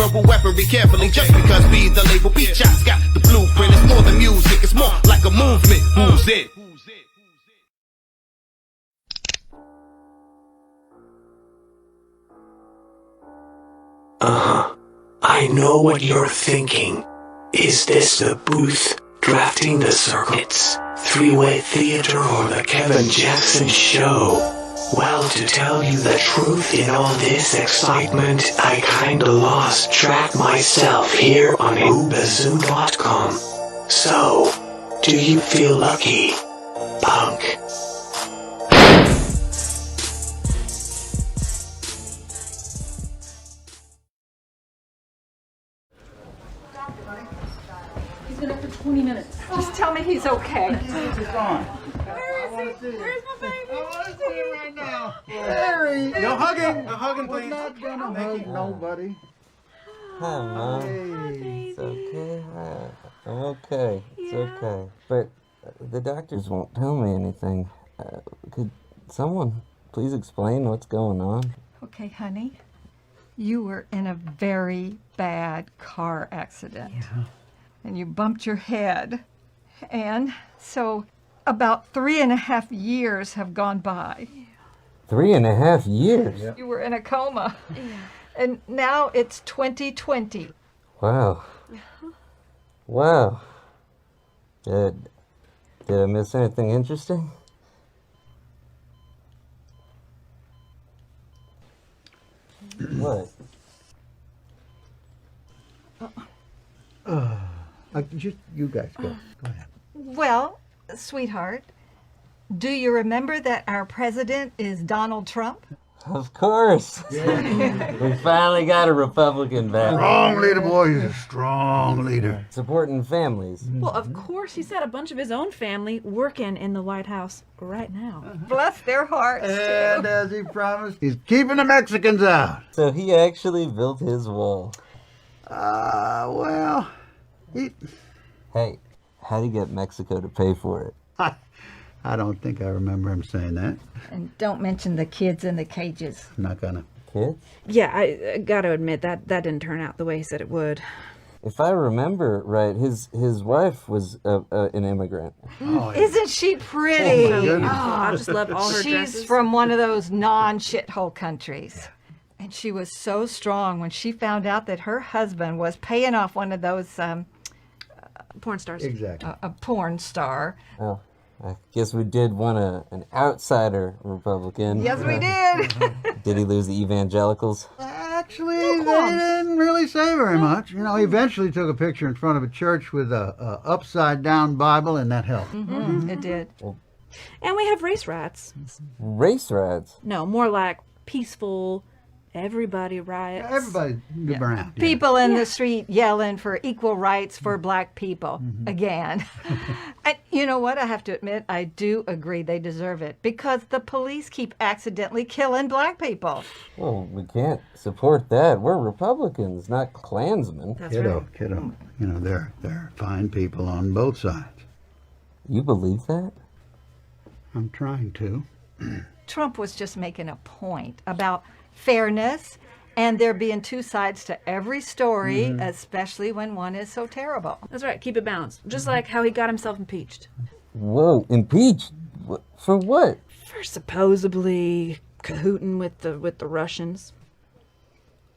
Durable weaponry carefully, just because be the label. Each shot's got the blueprint. It's more than music, it's more like a movement. Who's it? I know what you're thinking. Is this the booth drafting the circuits, three-way theater, or the Kevin Jackson show? Well, to tell you the truth, in all this excitement, I kinda lost track myself here on Ubazoo.com. So, do you feel lucky, punk? He's been up for 20 minutes. Just tell me he's okay. He's gone. Where is he? Where's my baby? I want to see him right now. Harry. No hugging. No hugging, please. We're not gonna hug nobody. Hi, Mom. Hey. It's okay. I'm okay. It's okay. But the doctors won't tell me anything. Could someone please explain what's going on? Okay, honey. You were in a very bad car accident. Yeah. And you bumped your head. And so about 3.5 years have gone by. 3.5 years? Yeah. You were in a coma. And now it's 2020. Wow. Wow. Did I miss anything interesting? What? Just you guys go. Go ahead. Well, sweetheart, do you remember that our president is Donald Trump? Of course. We finally got a Republican back. Strong leader, boy. He's a strong leader. Supporting families. Well, of course, he's got a bunch of his own family working in the White House right now. Bless their hearts, And too. as he promised, he's keeping the Mexicans out. So he actually built his wall. Well, Hey, how'd he get Mexico to pay for it? I don't think I remember him saying that. And don't mention the kids in the cages. I'm not gonna. Kids? Yeah, I gotta admit, that didn't turn out the way he said it would. If I remember right, his wife was an immigrant. Oh, yeah. Isn't she pretty? Oh, my goodness. I just love all her She's dresses. from one of those non-shithole countries. And she was so strong when she found out that her husband was paying off one of those, Porn stars. Exactly. a porn star. Oh, I guess we did want an outsider Republican. Yes, we did. Did he lose the evangelicals? Actually, they didn't really say very much. You know, he eventually took a picture in front of a church with a upside-down Bible, and that helped. It did. And we have race riots. Race riots. No, more like peaceful, everybody riots. Everybody good around. Yeah. People in the street yelling for equal rights for black people again. And you know what? I have to admit, I do agree they deserve it because the police keep accidentally killing black people. Well, we can't support that. We're Republicans, not Klansmen. That's Kiddo, right. kiddo. You know, they're fine people on both sides. You believe that? I'm trying to. Trump was just making a point about fairness and there being two sides to every story, especially when one is so terrible. That's right, keep it balanced. Just like how he got himself impeached. Whoa, impeached? For what? For supposedly cahooting with the Russians.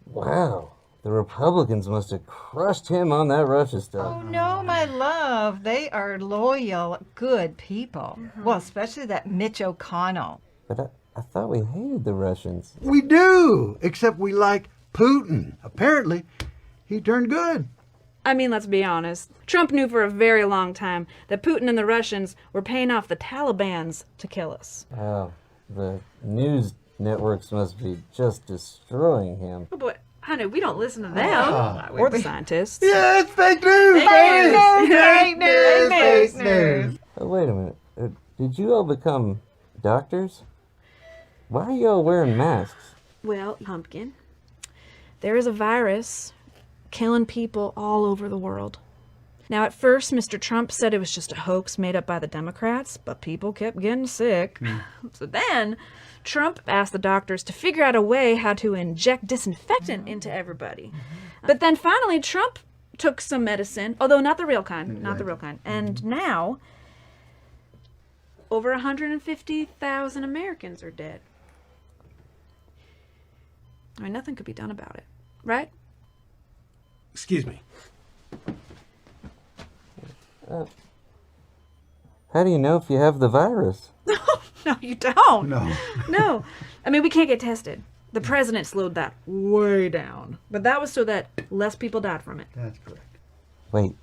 Wow. The Republicans must have crushed him on that Russia stuff. Oh no, my love. They are loyal, good people. Well, especially that Mitch O'Connell. But I thought we hated the Russians. We do, except we like Putin. Apparently, he turned good. I mean, let's be honest. Trump knew for a very long time that Putin and the Russians were paying off the Talibans to kill us. Oh, the news networks must be just destroying him. Oh boy, honey, we don't listen to them. We're the scientists. Yeah, it's fake news, Fake news, fake news, Fake fake news. Oh, wait a minute. Did you all become doctors? Why are you all wearing masks? Well, Pumpkin, there is a virus killing people all over the world. Now, at first, Mr. Trump said it was just a hoax made up by the Democrats, but people kept getting sick. So then, Trump asked the doctors to figure out a way how to inject disinfectant into everybody. But then finally, Trump took some medicine, although not the real kind, And now, over 150,000 Americans are dead. I mean, nothing could be done about it, right? Excuse me. How do you know if you have the virus? No, you don't. No. No. I mean, we can't get tested. The president slowed that way down. But that was so that less people died from it. That's correct. Wait,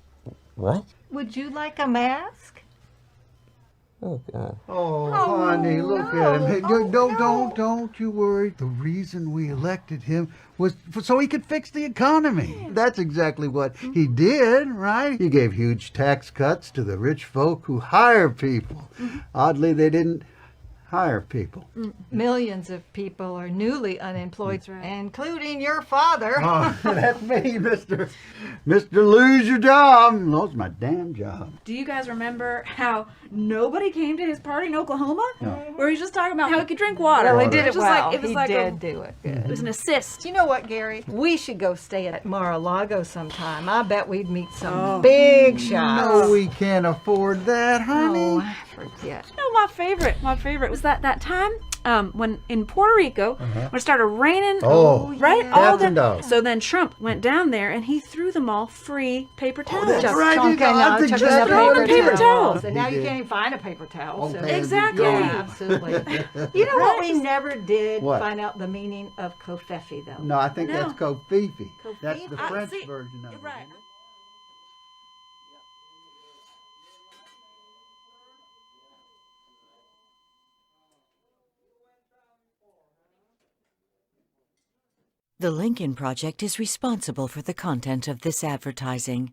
what? Would you like a mask? Oh, God. Oh, honey, look at him. Hey, don't you worry. The reason we elected him was so he could fix the economy. That's exactly what he did, right? He gave huge tax cuts to the rich folk who hire people. Oddly, they didn't hire people. Millions of people are newly unemployed, including your father. Oh, that's me, Mr. Lose Your Job. Lost my damn job. Do you guys remember how nobody came to his party in Oklahoma? No. Where he was just talking about how he could drink water. Well, he did it was just well. It was he like did do it good. It was an assist. You know what, Gary? We should go stay at Mar-a-Lago sometime. I bet we'd meet some big shots. No, we can't afford that, honey. Oh, I forget. No, my favorite was that time when in Puerto Rico when it started raining. Oh, right, yeah. all Cats and dogs. So then Trump went down there and he threw them all free paper towels. that's right. chunking I think chucking just the throw them paper towels. And now He you did. can't even find a paper towel. So. Okay. Exactly. Yeah, absolutely. You know what we Right. never did What? find out the meaning of kofefe, though. No, I think No. that's Kofifi. That's the Kofifi? French See, version of it. right. isn't it? The Lincoln Project is responsible for the content of this advertising.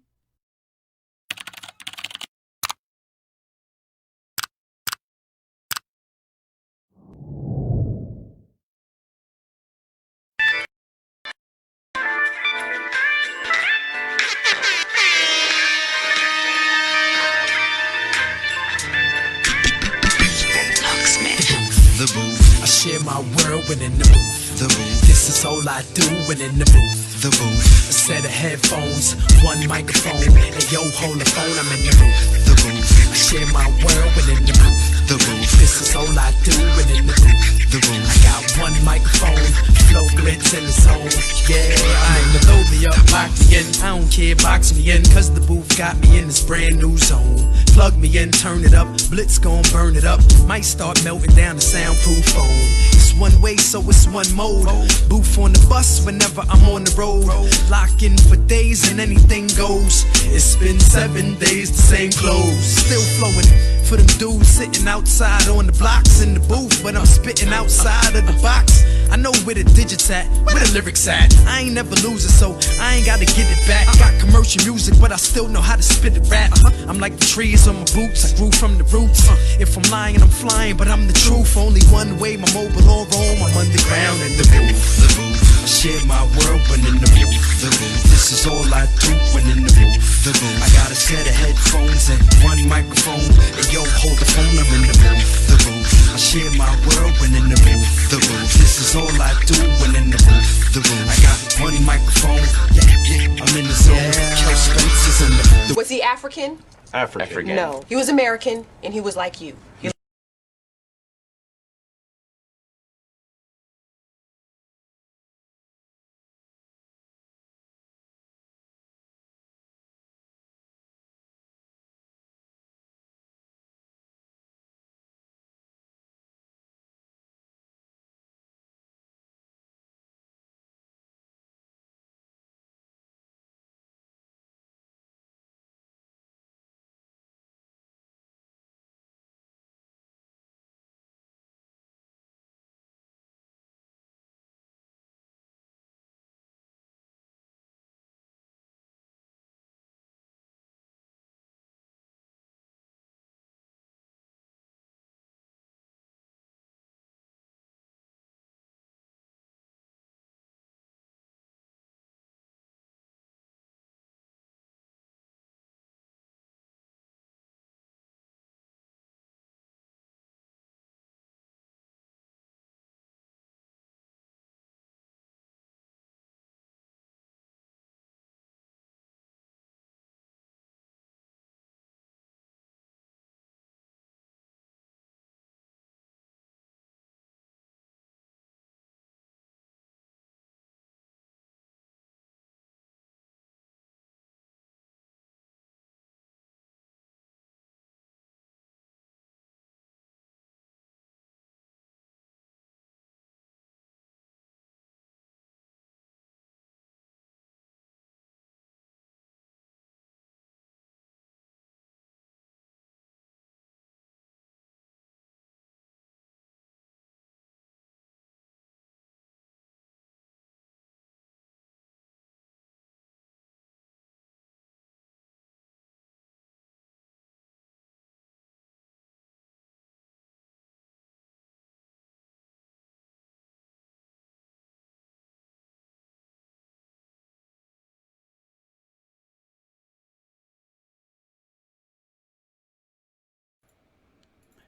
The booth, I share my world when in the booth. the booth, This is all I do when in the booth. the booth, A set of headphones, one microphone, and yo, hold the phone, I'm in the booth. the booth, I share my world when in the booth. the booth, This is all I do when in the booth. the I booth, got one microphone, flow glitz in the zone. Yeah, I'm the load me up, lock me in. I don't care, box me in, cause the booth got me in this brand new zone. Plug me in, turn it up, blitz gon' burn it up. Might start melting down the soundproof phone. It's one way, so it's one mode. Booth on the bus whenever I'm on the road. Lock in for days and anything goes. It's been 7 days, the same clothes. Still flowing for them dudes sitting outside on the blocks in the booth, but I'm spitting outside of the box. I know where the digits at, where the lyrics at. I ain't never losing, so I ain't gotta get it back. Got commercial music, but I still know how to spit it rap. I'm like the trees on my boots, I grew from the roots. If I'm lying, I'm flying, but I'm the truth. Only one way, my mobile or roam. I'm underground in the booth. the booth, I share my world when in the booth. the booth, This is all I do when in the booth. the booth, I got a set of headphones and one microphone. And yo, hold the phone, I'm in the booth. the booth, I share my world when in the booth. the booth, This is all I do when in the booth. the booth. I got one microphone. Yeah, I'm in the zone. Kel Spence is in the booth. Was he African? African. No. He was American, and he was like you.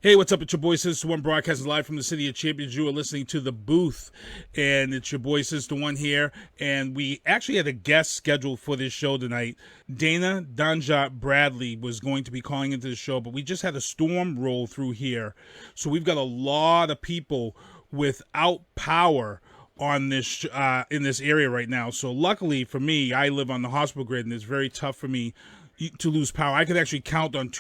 Hey, what's up? It's your boy Sister One, broadcasting live from the city of Champions. You are listening to The Booth, and it's your boy Sister One here. And we actually had a guest scheduled for this show tonight. Dana Daneja Bradley was going to be calling into the show, but we just had a storm roll through here. So we've got a lot of people without power on this in this area right now. So luckily for me, I live on the hospital grid, and it's very tough for me to lose power. I could actually count on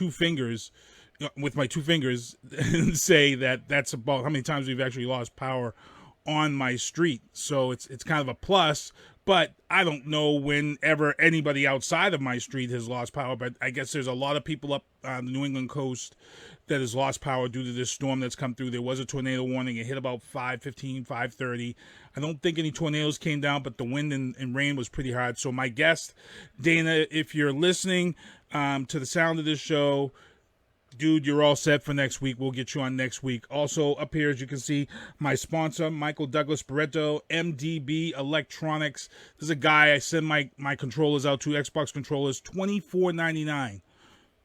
with my two fingers and say that's about how many times we've actually lost power on my street. So it's kind of a plus, but I don't know whenever anybody outside of my street has lost power, but I guess there's a lot of people up on the New England coast that has lost power due to this storm that's come through. There was a tornado warning. It hit about 5:15, 5:30. I don't think any tornadoes came down, but the wind and rain was pretty hard. So my guest, Dana, if you're listening to the sound of this show, dude, you're all set for next week. We'll get you on next week. Also, up here, as you can see, my sponsor, Michael Douglas Barreto, MDB Electronics. This is a guy I send my controllers out to, Xbox controllers, $24.99.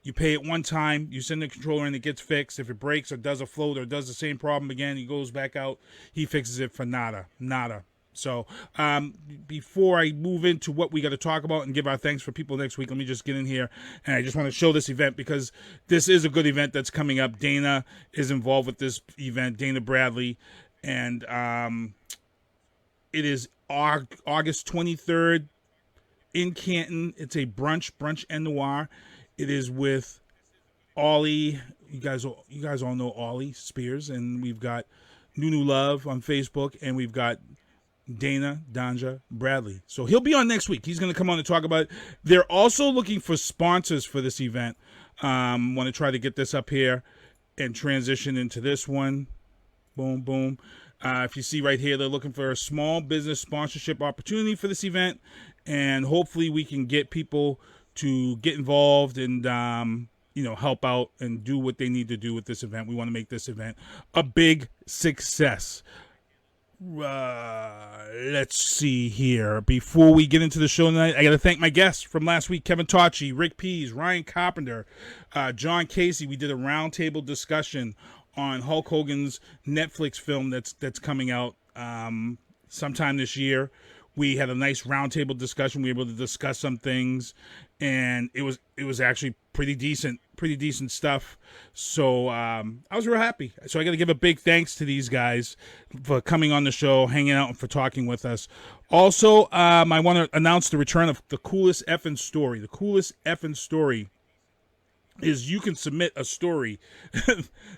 You pay it one time, you send the controller in, it gets fixed. If it breaks or does a float or does the same problem again, he goes back out, he fixes it for nada. So before I move into what we got to talk about and give our thanks for people next week, let me just get in here. And I just want to show this event because this is a good event that's coming up. Dana is involved with this event, Dana Bradley. And it is August 23rd in Canton. It's a brunch and noir. It is with Ollie. You guys all know Ollie Spears. And we've got Nunu Love on Facebook. And we've got Dana Daneja Bradley. So he'll be on next week. He's going to come on and talk about it. They're also looking for sponsors for this event. Want to try to get this up here and transition into this one. Boom, boom. If you see right here, they're looking for a small business sponsorship opportunity for this event. And hopefully we can get people to get involved and, help out and do what they need to do with this event. We want to make this event a big success. Let's see here. Before we get into the show tonight, I got to thank my guests from last week, Kevin Tocci, Rick Pease, Ryan Carpenter, John Casey. We did a roundtable discussion on Hulk Hogan's Netflix film that's coming out sometime this year. We had a nice roundtable discussion. We were able to discuss some things, and it was actually pretty decent stuff. So I was real happy. So I got to give a big thanks to these guys for coming on the show, hanging out, and for talking with us. Also, I want to announce the return of the coolest effing story. The coolest effing story is you can submit a story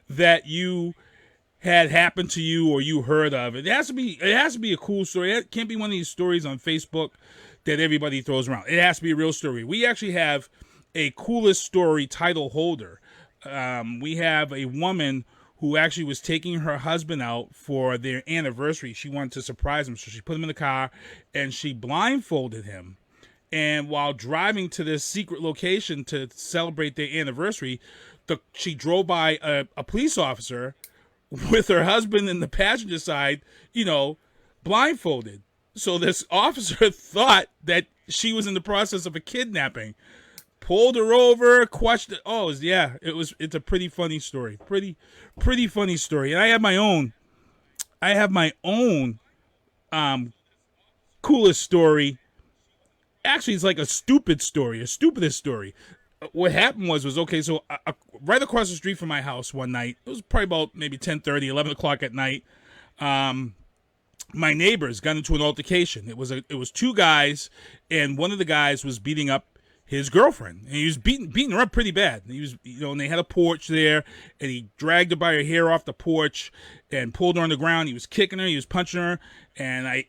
that you had happened to you or you heard of. It has to be a cool story. It can't be one of these stories on Facebook that everybody throws around. It has to be a real story. We actually have a coolest story title holder. We have a woman who actually was taking her husband out for their anniversary. She wanted to surprise him, so she put him in the car and she blindfolded him. And while driving to this secret location to celebrate their anniversary, she drove by a police officer with her husband in the passenger side, blindfolded. So this officer thought that she was in the process of a kidnapping, pulled her over, questioned. Oh, yeah, it's a pretty funny story. Pretty funny story. And I have my own coolest story. Actually, it's like a stupidest story. What happened was okay, so right across the street from my house one night, it was probably about maybe 10:30, 11 o'clock at night, my neighbors got into an altercation. It was two guys, and one of the guys was beating up his girlfriend, and he was beating her up pretty bad. He was, and they had a porch there, and he dragged her by her hair off the porch and pulled her on the ground. He was kicking her, he was punching her, and I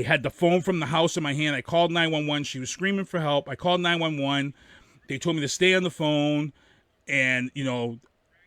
had the phone from the house in my hand. I called 911. She was screaming for help. I called 911. They told me to stay on the phone, and,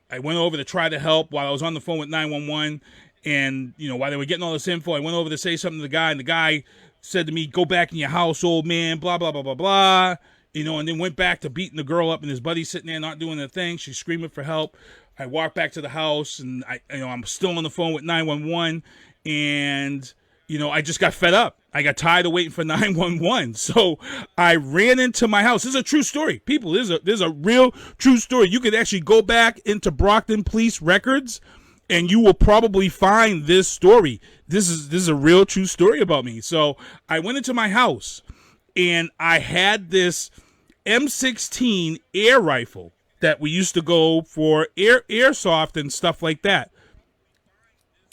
I went over to try to help while I was on the phone with 911, and, while they were getting all this info, I went over to say something to the guy, and the guy said to me, "Go back in your house, old man," blah, blah, blah, blah, blah, and then went back to beating the girl up, and his buddy's sitting there not doing a thing. She's screaming for help. I walked back to the house, and I'm still on the phone with 911, and, I just got fed up. I got tired of waiting for 911. So I ran into my house. This is a true story. People, this is a real true story. You could actually go back into Brockton Police records and you will probably find this story. This is a real true story about me. So I went into my house and I had this M16 air rifle that we used to go for airsoft and stuff like that.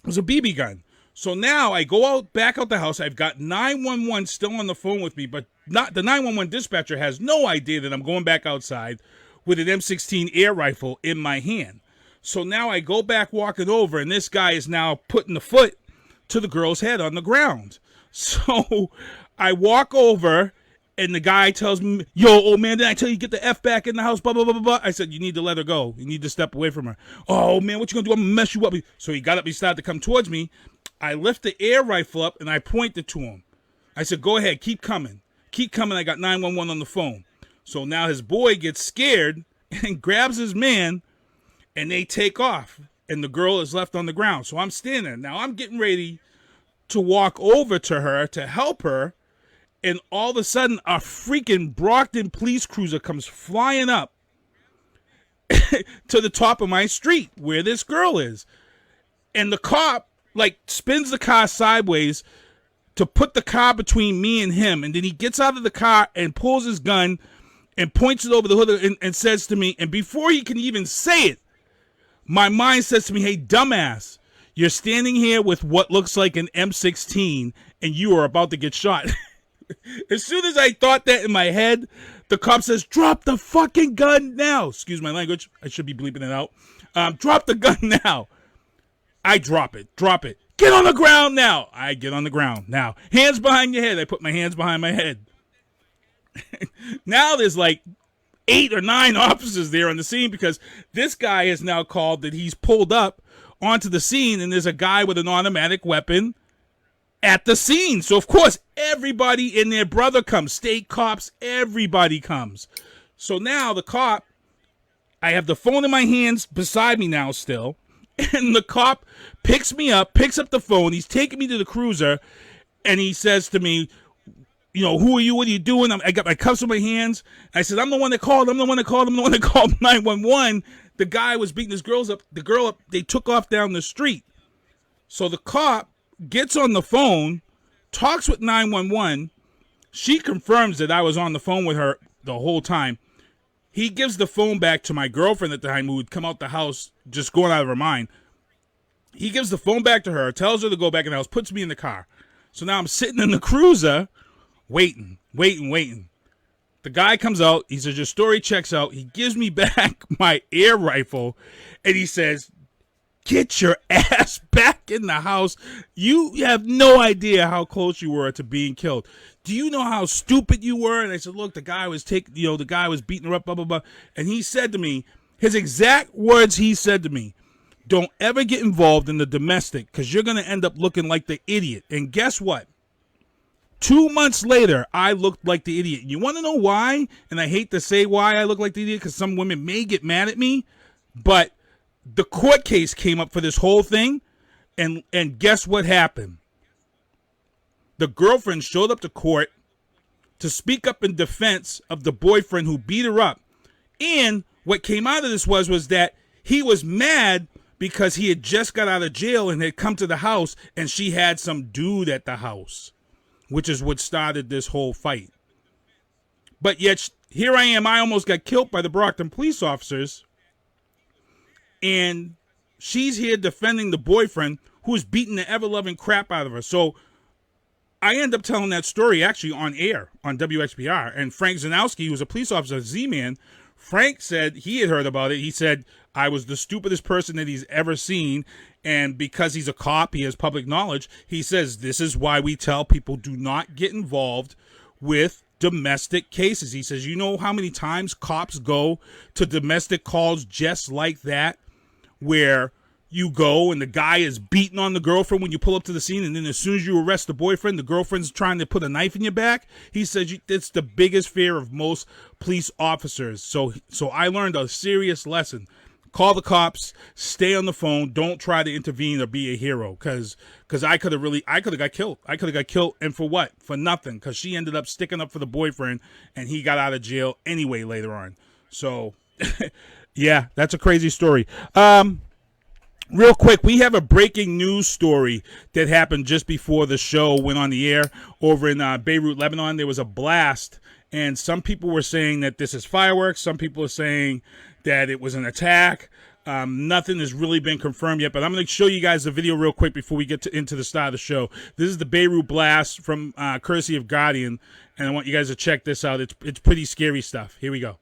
It was a BB gun. So now I go back out the house. I've got 911 still on the phone with me, but not the 911 dispatcher has no idea that I'm going back outside with an M16 air rifle in my hand. So now I go back walking over, and this guy is now putting the foot to the girl's head on the ground. So I walk over, and the guy tells me, yo, old man, did I tell you get the F back in the house, blah, blah, blah, blah, blah. I said, you need to let her go. You need to step away from her. Oh, man, what you going to do? I'm going to mess you up. So he got up, he started to come towards me. I lift the air rifle up, and I pointed to him. I said, go ahead, keep coming. Keep coming. I got 911 on the phone. So now his boy gets scared and grabs his man, and they take off, and the girl is left on the ground. So I'm standing there. Now I'm getting ready to walk over to her to help her, and all of a sudden a freaking Brockton police cruiser comes flying up to the top of my street where this girl is. And the cop, like, spins the car sideways to put the car between me and him. And then he gets out of the car and pulls his gun and points it over the hood and says to me, and before he can even say it, my mind says to me, hey, dumbass, you're standing here with what looks like an M16 and you are about to get shot. As soon as I thought that in my head, the cop says, drop the fucking gun now. Excuse my language. I should be bleeping it out. Drop the gun now. I drop it. Get on the ground now. I get on the ground now. Hands behind your head. I put my hands behind my head. Now there's like 8 or 9 officers there on the scene because this guy is now called that he's pulled up onto the scene and there's a guy with an automatic weapon at the scene. So, of course, everybody and their brother comes. State cops, everybody comes. So now the cop, I have the phone in my hands beside me now still. And the cop picks me up, picks up the phone. He's taking me to the cruiser, and he says to me, you know, who are you? What are you doing? I got my cuffs in my hands. I said, I'm the one that called. 911. The guy was beating the girl up. They took off down the street. So the cop gets on the phone, talks with 911. She confirms that I was on the phone with her the whole time. He gives the phone back to my girlfriend at the time who had come out the house just going out of her mind. He gives the phone back to her, tells her to go back in the house, puts me in the car. So now I'm sitting in the cruiser waiting. The guy comes out. He says, your story checks out. He gives me back my air rifle, and he says, get your ass back in the house. You have no idea how close you were to being killed. Do you know how stupid you were? And I said, look, the guy was beating her up, blah, blah, blah. And he said to me, his exact words he said to me, don't ever get involved in the domestic because you're going to end up looking like the idiot. And guess what? 2 months later, I looked like the idiot. You want to know why? And I hate to say why I look like the idiot because some women may get mad at me, but the court case came up for this whole thing, and guess what happened? The girlfriend showed up to court to speak up in defense of the boyfriend who beat her up. And what came out of this was that he was mad because he had just got out of jail and had come to the house, and she had some dude at the house, which is what started this whole fight. But yet, here I am. I almost got killed by the Brockton police officers. And she's here defending the boyfriend who's beating the ever-loving crap out of her. So I end up telling that story actually on air on WXPR. And Frank Zanowski, who's a police officer, Z-Man, Frank said he had heard about it. He said, I was the stupidest person that he's ever seen. And because he's a cop, he has public knowledge. He says, this is why we tell people do not get involved with domestic cases. He says, you know how many times cops go to domestic calls just like that, where you go and the guy is beating on the girlfriend when you pull up to the scene, and then as soon as you arrest the boyfriend, the girlfriend's trying to put a knife in your back. He says it's the biggest fear of most police officers. So I learned a serious lesson. call the cops, stay on the phone, don't try to intervene or be a hero, because I could have got killed. I could have got killed, and for what? For nothing, because she ended up sticking up for the boyfriend, and he got out of jail anyway later on. So, yeah, that's a crazy story. Real quick, we have a breaking news story that happened just before the show went on the air over in Beirut, Lebanon. There was a blast, and some people were saying that this is fireworks. Some people are saying that it was an attack. Nothing has really been confirmed yet, but I'm going to show you guys the video real quick before we get into the start of the show. This is the Beirut blast from courtesy of Guardian, and I want you guys to check this out. It's pretty scary stuff. Here we go.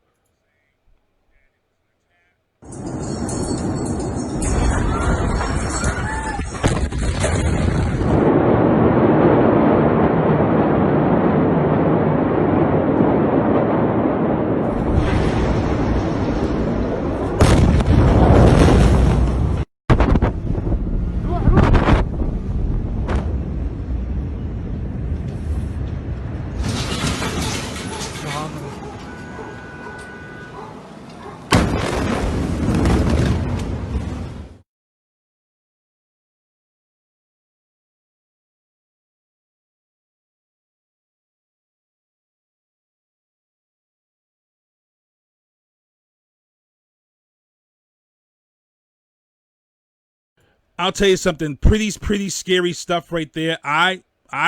I'll tell you something, pretty scary stuff right there. I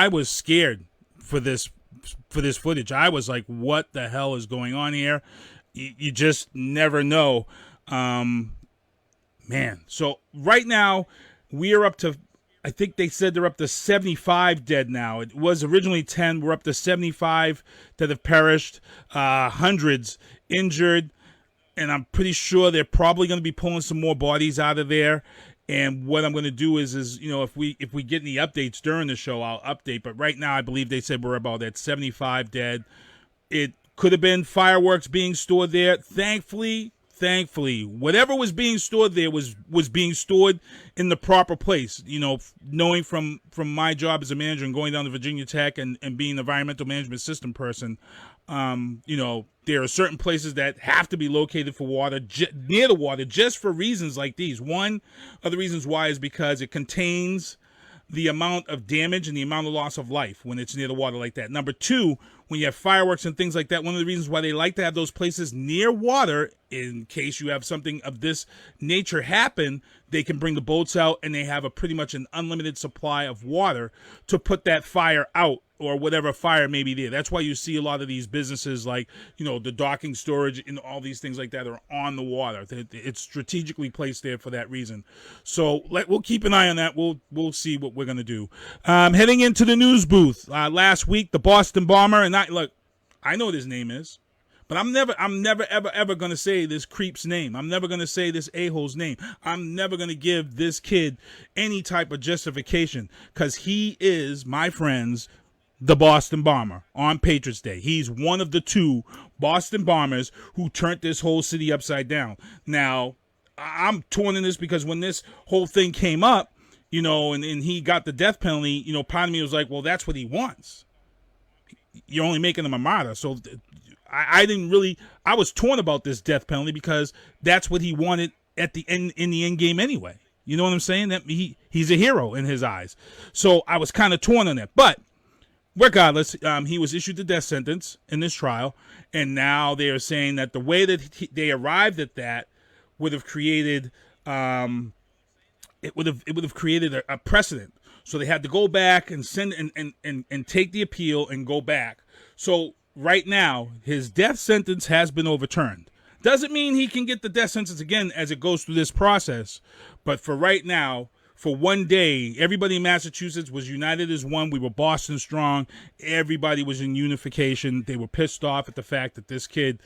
was scared for this footage. I was like, what the hell is going on here? You just never know. Man. So right now we are up to, I think they said they're up to 75 dead now. It was originally 10. We're up to 75 that have perished, hundreds injured, and I'm pretty sure they're probably going to be pulling some more bodies out of there. And what I'm going to do is you know, if we get any updates during the show, I'll update. But right now, I believe they said we're about at 75 dead. It could have been fireworks being stored there. Thankfully, whatever was being stored there was being stored in the proper place. You know, knowing from my job as a manager and going down to Virginia Tech and being an environmental management system person, you know, there are certain places that have to be located for water, near the water, just for reasons like these. One of the reasons why is because it contains the amount of damage and the amount of loss of life when it's near the water like that. Number two, when you have fireworks and things like that, one of the reasons why they like to have those places near water, in case you have something of this nature happen, they can bring the boats out and they have pretty much an unlimited supply of water to put that fire out, or whatever fire may be there. That's why you see a lot of these businesses like, you know, the docking storage and all these things like that are on the water. It's strategically placed there for that reason. So we'll keep an eye on that. We'll see what we're going to do. Heading into the news booth. Last week, the Boston bomber, and I know what his name is, but I'm never ever going to say this creep's name. I'm never going to say this a-hole's name. I'm never going to give this kid any type of justification, because he is, my friends, the Boston bomber on Patriots Day. He's one of the two Boston bombers who turned this whole city upside down. Now, I'm torn in this because when this whole thing came up, you know, and he got the death penalty, you know, part of me was like, well, that's what he wants. You're only making him a martyr. So I was torn about this death penalty because that's what he wanted at the end, in the end game anyway. You know what I'm saying? That he's a hero in his eyes. So I was kind of torn on that. But regardless, he was issued the death sentence in this trial, and now they are saying that the way that they arrived at that would have created it would have created a precedent. So they had to go back and send and take the appeal and go back. So right now, his death sentence has been overturned. Doesn't mean he can get the death sentence again as it goes through this process, but for right now, for one day, everybody in Massachusetts was united as one. We were Boston strong. Everybody was in unification. They were pissed off at the fact that this kid,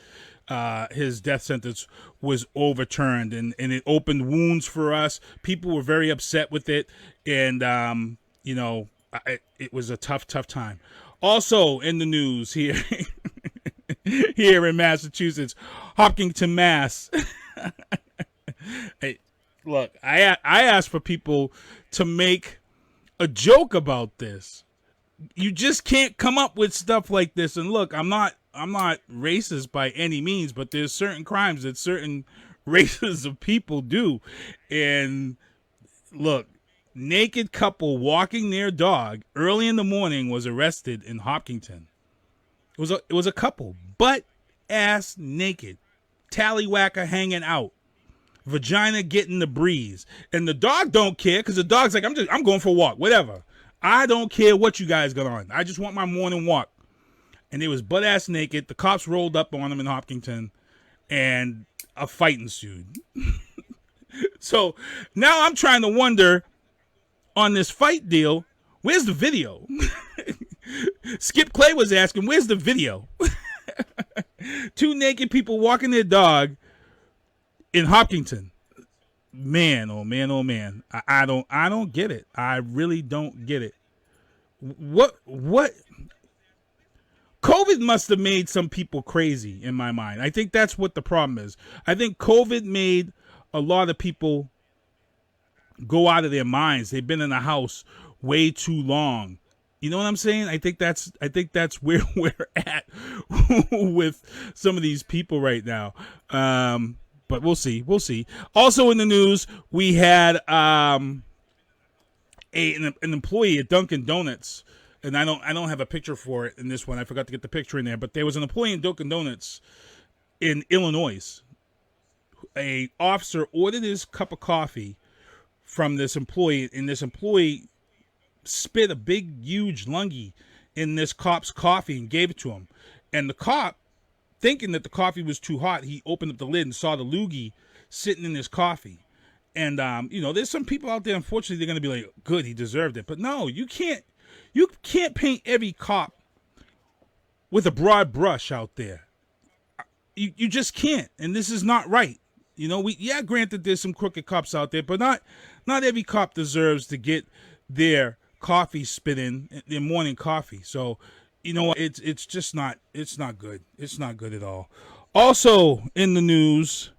his death sentence was overturned, and it opened wounds for us. People were very upset with it, and you know, it was a tough time. Also in the news here, here in Massachusetts, Hopkinton, Mass. Hey, look, I asked for people to make a joke about this. You just can't come up with stuff like this. And look, I'm not racist by any means, but there's certain crimes that certain races of people do. And look, naked couple walking their dog early in the morning was arrested in Hopkinton. It was a couple, butt ass naked, tallywhacker hanging out, vagina getting the breeze, and the dog don't care because the dog's like, I'm going for a walk, whatever. I don't care what you guys got on. I just want my morning walk. And they was butt ass naked. The cops rolled up on them in Hopkinton, and a fight ensued. So now I'm trying to wonder on this fight deal, where's the video? Skip Clay was asking, where's the video? Two naked people walking their dog in Hopkinton. Man, oh man, oh man. I don't get it. I really don't get it. What COVID must have made some people crazy in my mind. I think that's what the problem is. I think COVID made a lot of people go out of their minds. They've been in the house way too long. You know what I'm saying? I think that's where we're at with some of these people right now. But we'll see. We'll see. Also in the news, we had an employee at Dunkin Donuts, and I don't have a picture for it in this one. I forgot to get the picture in there. But there was an employee in Dunkin Donuts in Illinois. A officer ordered his cup of coffee from this employee, and this employee spit a big, huge lungie in this cop's coffee and gave it to him. And the cop, thinking that the coffee was too hot, he opened up the lid and saw the loogie sitting in his coffee. And, there's some people out there, unfortunately, they're going to be like, good, he deserved it. But no, you can't paint every cop with a broad brush out there. You just can't. And this is not right. Granted, there's some crooked cops out there, but not every cop deserves to get their coffee spit in their morning coffee. So, it's just not good. It's not good at all. Also in the news,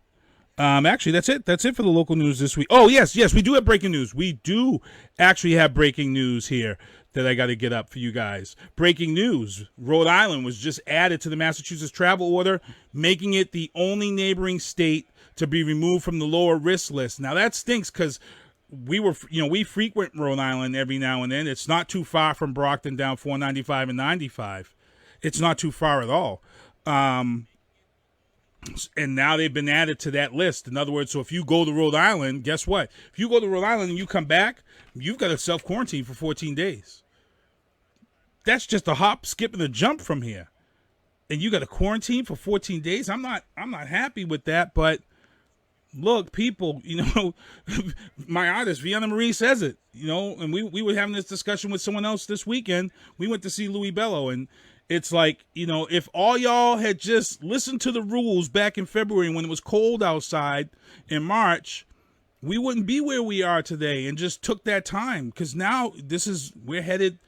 actually that's it. That's it for the local news this week. Oh, yes, we do have breaking news. We do actually have breaking news here that I got to get up for you guys. Breaking news. Rhode Island was just added to the Massachusetts travel order, making it the only neighboring state to be removed from the lower risk list. Now that stinks because we frequent Rhode Island every now and then. It's not too far from Brockton down 495 and 95. It's not too far at all. And now they've been added to that list. In other words, so if you go to Rhode Island, guess what? If you go to Rhode Island and you come back, you've got to self-quarantine for 14 days. That's just a hop, skip, and a jump from here. And you got to quarantine for 14 days? I'm not happy with that, but look, people, my artist, Vienna Marie says it, and we were having this discussion with someone else this weekend. We went to see Louis Bello, and it's like, if all y'all had just listened to the rules back in February when it was cold outside in March, we wouldn't be where we are today, and just took that time, because now we're headed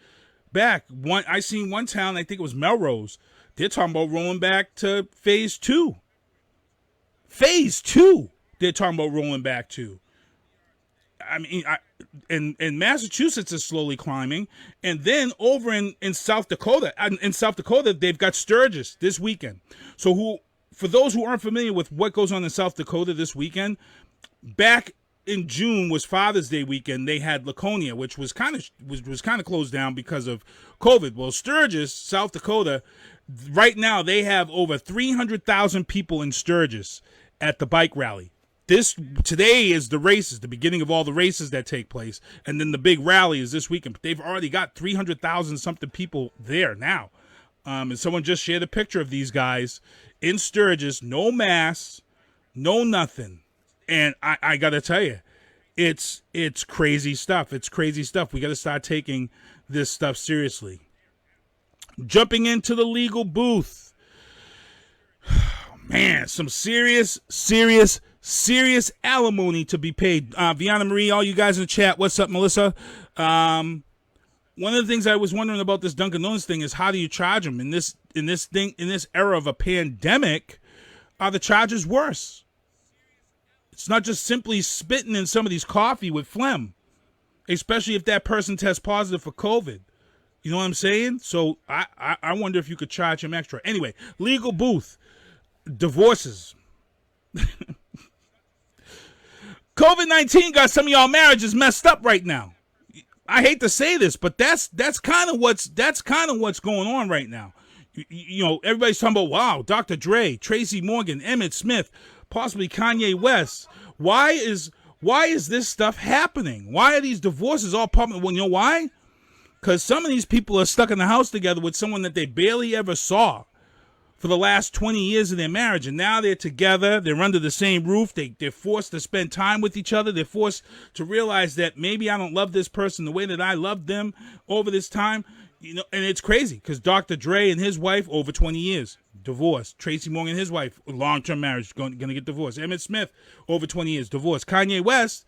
back. I seen one town, I think it was Melrose, they're talking about rolling back to phase 2. Phase 2. They're talking about rolling back to. I mean, and Massachusetts is slowly climbing, and then over in South Dakota, they've got Sturgis this weekend. So for those who aren't familiar with what goes on in South Dakota this weekend, back in June was Father's Day weekend. They had Laconia, which was kind of closed down because of COVID. Well, Sturgis, South Dakota, right now they have over 300,000 people in Sturgis at the bike rally. Today is the races, the beginning of all the races that take place, and then the big rally is this weekend. But they've already got 300,000 something people there now. And someone just shared a picture of these guys in Sturgis, no masks, no nothing. And I got to tell you, it's crazy stuff. It's crazy stuff. We got to start taking this stuff seriously. Jumping into the legal booth. Man, some serious alimony to be paid. Viana Marie, all you guys in the chat, what's up, Melissa? One of the things I was wondering about this Dunkin Donuts thing is how do you charge them in this era of a pandemic? Are the charges worse? It's not just simply spitting in somebody's coffee with phlegm, especially if that person tests positive for COVID. You know what I'm saying? So I wonder if you could charge him extra. Anyway, legal booth, divorces. COVID-19 got some of y'all marriages messed up right now. I hate to say this, but that's kind of what's going on right now. You know, everybody's talking about, wow, Dr. Dre, Tracy Morgan, Emmett Smith, possibly Kanye West. Why is this stuff happening? Why are these divorces all popping? Well, you know why? Because some of these people are stuck in the house together with someone that they barely ever saw for the last 20 years of their marriage. And now they're together. They're under the same roof. They're forced to spend time with each other. They're forced to realize that maybe I don't love this person the way that I loved them over this time. You know, and it's crazy because Dr. Dre and his wife, over 20 years, divorced. Tracy Morgan and his wife, long-term marriage, going to get divorced. Emmett Smith, over 20 years, divorced. Kanye West,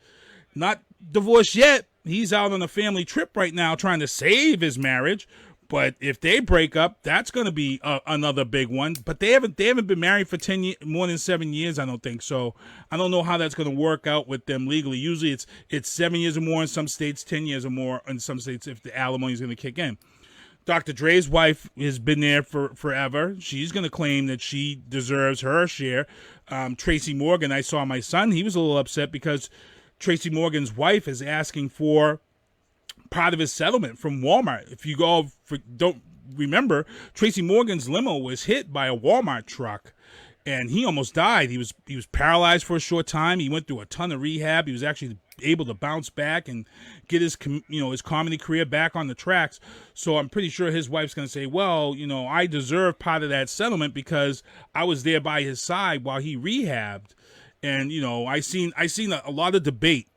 not divorced yet. He's out on a family trip right now trying to save his marriage. But if they break up, that's going to be another big one. But they haven't been married for 10 years, more than 7 years, I don't think. So I don't know how that's going to work out with them legally. Usually it's 7 years or more in some states, 10 years or more in some states if the alimony is going to kick in. Dr. Dre's wife has been there for forever. She's going to claim that she deserves her share. Tracy Morgan, I saw my son. He was a little upset because Tracy Morgan's wife is asking for part of his settlement from Walmart. If you don't remember, Tracy Morgan's limo was hit by a Walmart truck, and he almost died. He was paralyzed for a short time. He went through a ton of rehab. He was actually able to bounce back and get his comedy career back on the tracks. So I'm pretty sure his wife's going to say, well, I deserve part of that settlement because I was there by his side while he rehabbed. And I seen a lot of debate.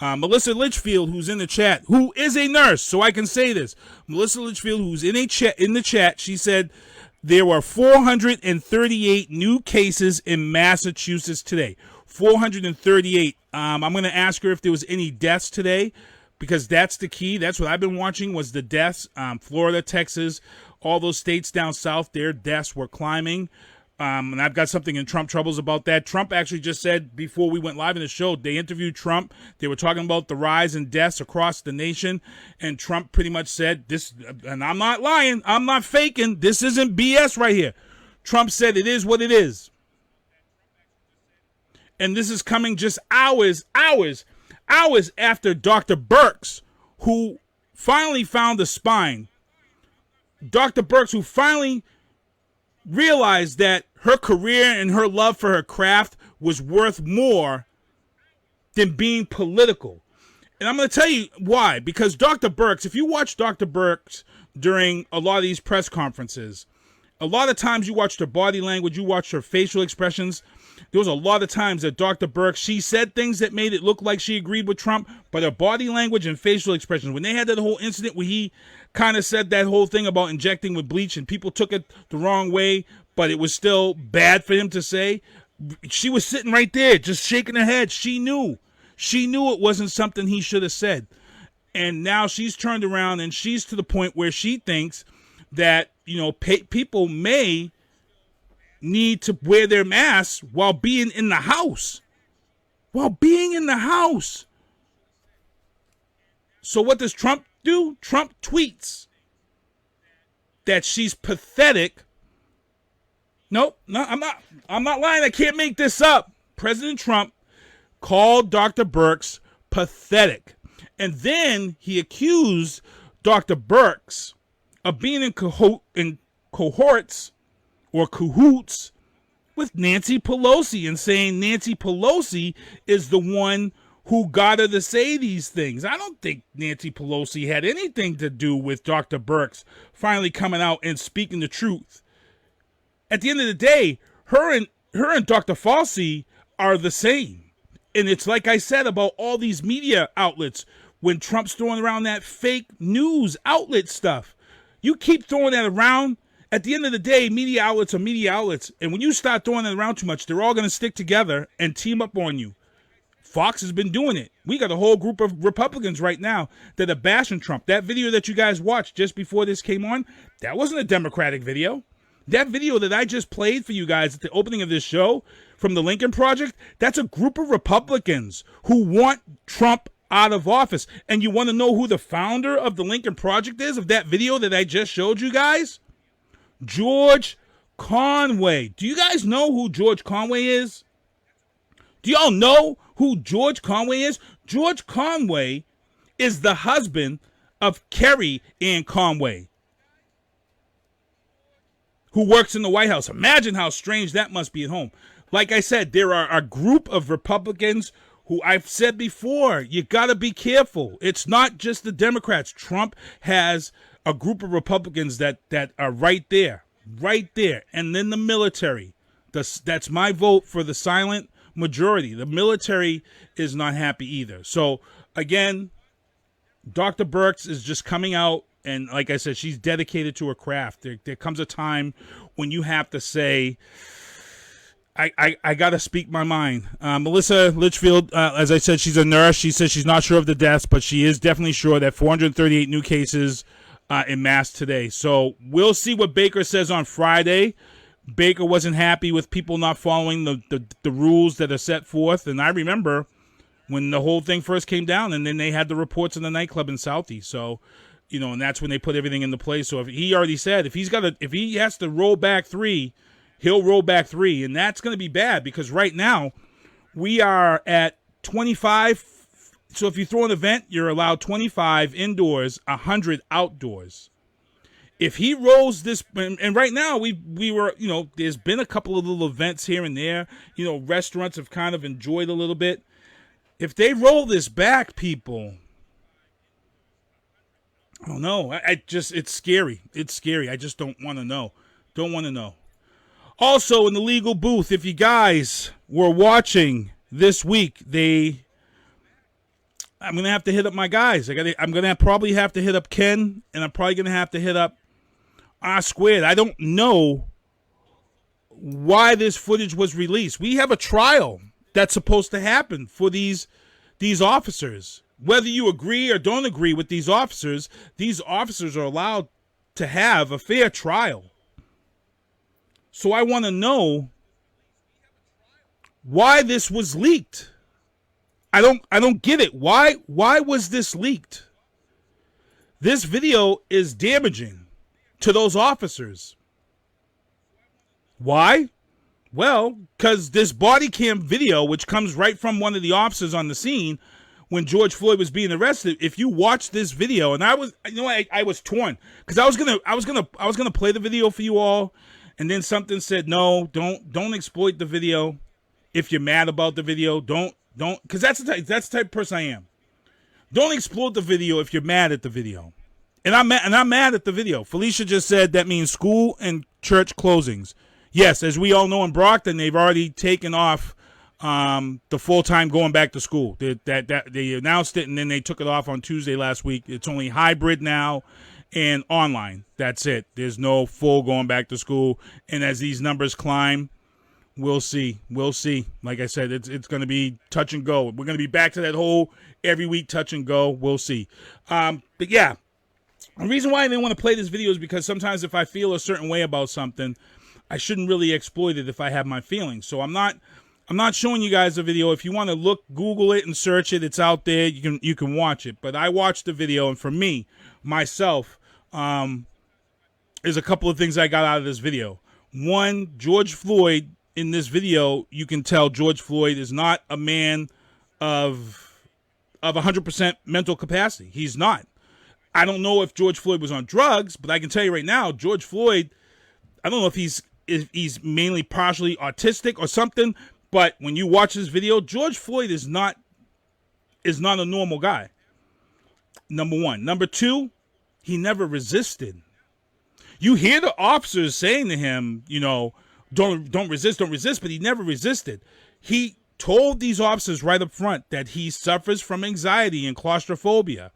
Melissa Litchfield, who's in the chat, who is a nurse, so I can say this. Melissa Litchfield, who's in the chat, she said there were 438 new cases in Massachusetts today. 438. I'm going to ask her if there was any deaths today, because that's the key. That's what I've been watching was the deaths. Florida, Texas, all those states down south, their deaths were climbing. And I've got something in Trump Troubles about that. Trump actually just said before we went live in the show, they interviewed Trump. They were talking about the rise in deaths across the nation. And Trump pretty much said this, and I'm not lying, I'm not faking, this isn't BS right here. Trump said it is what it is. And this is coming just hours after Dr. Birx, who finally found the spine. Dr. Birx, who finally realized that her career and her love for her craft was worth more than being political. And I'm going to tell you why. Because Dr. Birx, if you watch Dr. Birx during a lot of these press conferences, a lot of times you watched her body language, you watched her facial expressions. There was a lot of times that Dr. Birx, she said things that made it look like she agreed with Trump, but her body language and facial expressions, when they had that whole incident where he kind of said that whole thing about injecting with bleach and people took it the wrong way, but it was still bad for him to say, she was sitting right there just shaking her head. She knew it wasn't something he should have said. And now she's turned around and she's to the point where she thinks that, people may need to wear their masks while being in the house. So what does Trump do? Trump tweets that she's pathetic. No, I'm not lying. I can't make this up. President Trump called Dr. Birx pathetic. And then he accused Dr. Birx of being in cohorts or cahoots with Nancy Pelosi and saying Nancy Pelosi is the one who got her to say these things. I don't think Nancy Pelosi had anything to do with Dr. Birx finally coming out and speaking the truth. At the end of the day, her and Dr. Fauci are the same. And it's like I said about all these media outlets, when Trump's throwing around that fake news outlet stuff, you keep throwing that around. At the end of the day, media outlets are media outlets. And when you start throwing it around too much, they're all going to stick together and team up on you. Fox has been doing it. We got a whole group of Republicans right now that are bashing Trump. That video that you guys watched just before this came on, that wasn't a Democratic video. That video that I just played for you guys at the opening of this show from the Lincoln Project, that's a group of Republicans who want Trump out of office. And you want to know who the founder of the Lincoln Project is, of that video that I just showed you guys? George Conway. Do you guys know who George Conway is? Do y'all know who George Conway is? George Conway is the husband of Kerry Ann Conway, who works in the White House. Imagine how strange that must be at home. Like I said, there are a group of Republicans who I've said before, you got to be careful. It's not just the Democrats. Trump has a group of Republicans that are right there. And then the military. That's my vote for the silent majority. The military is not happy either. So, again, Dr. Birx is just coming out, and like I said, she's dedicated to her craft. There comes a time when you have to say, I got to speak my mind. Melissa Litchfield, as I said, she's a nurse. She says she's not sure of the deaths, but she is definitely sure that 438 new cases in mass today. So we'll see what Baker says on Friday. Baker wasn't happy with people not following the rules that are set forth. And I remember when the whole thing first came down, and then they had the reports in the nightclub in Southie. So, and that's when they put everything into place. So if he already said if he has to roll back 3, he'll roll back 3, and that's going to be bad because right now we are at 25. So if you throw an event, you're allowed 25 indoors, 100 outdoors. If he rolls this, and right now we were, there's been a couple of little events here and there. Restaurants have kind of enjoyed a little bit. If they roll this back, people, I don't know. It's scary. It's scary. I just don't want to know. Don't want to know. Also, in the legal booth, if you guys were watching this week, I'm going to have to hit up my guys. I'm going to probably have to hit up Ken, and I'm probably going to have to hit up R-Squared. I don't know why this footage was released. We have a trial that's supposed to happen for these officers. Whether you agree or don't agree with these officers are allowed to have a fair trial. So I want to know why this was leaked. I don't get it. Why was this leaked? This video is damaging to those officers. Why? Well, because this body cam video, which comes right from one of the officers on the scene when George Floyd was being arrested, if you watch this video, and I was torn because I was gonna play the video for you all. And then something said, no, don't exploit the video. If you're mad about the video, don't, because that's the type of person I am. Don't exploit the video if you're mad at the video. And I'm mad at the video. Felicia just said that means school and church closings. Yes, as we all know in Brockton, they've already taken off the full-time going back to school. They announced it, and then they took it off on Tuesday last week. It's only hybrid now and online. That's it. There's no full going back to school. And as these numbers climb, we'll see. Like I said, it's going to be touch and go. We're going to be back to that whole every week touch and go. We'll see. But yeah, the reason why I didn't want to play this video is because sometimes if I feel a certain way about something, I shouldn't really exploit it if I have my feelings. So I'm not showing you guys the video. If you want to look, Google it and search it. It's out there. You can watch it. But I watched the video, and for me, myself, there's a couple of things I got out of this video. One, George Floyd, in this video, you can tell George Floyd is not a man of 100% mental capacity. He's not. I don't know if George Floyd was on drugs, but I can tell you right now, George Floyd, I don't know if he's mainly partially autistic or something, but when you watch this video, George Floyd is not a normal guy. Number one. Number two, he never resisted. You hear the officers saying to him, don't resist, but he never resisted. He told these officers right up front that he suffers from anxiety and claustrophobia,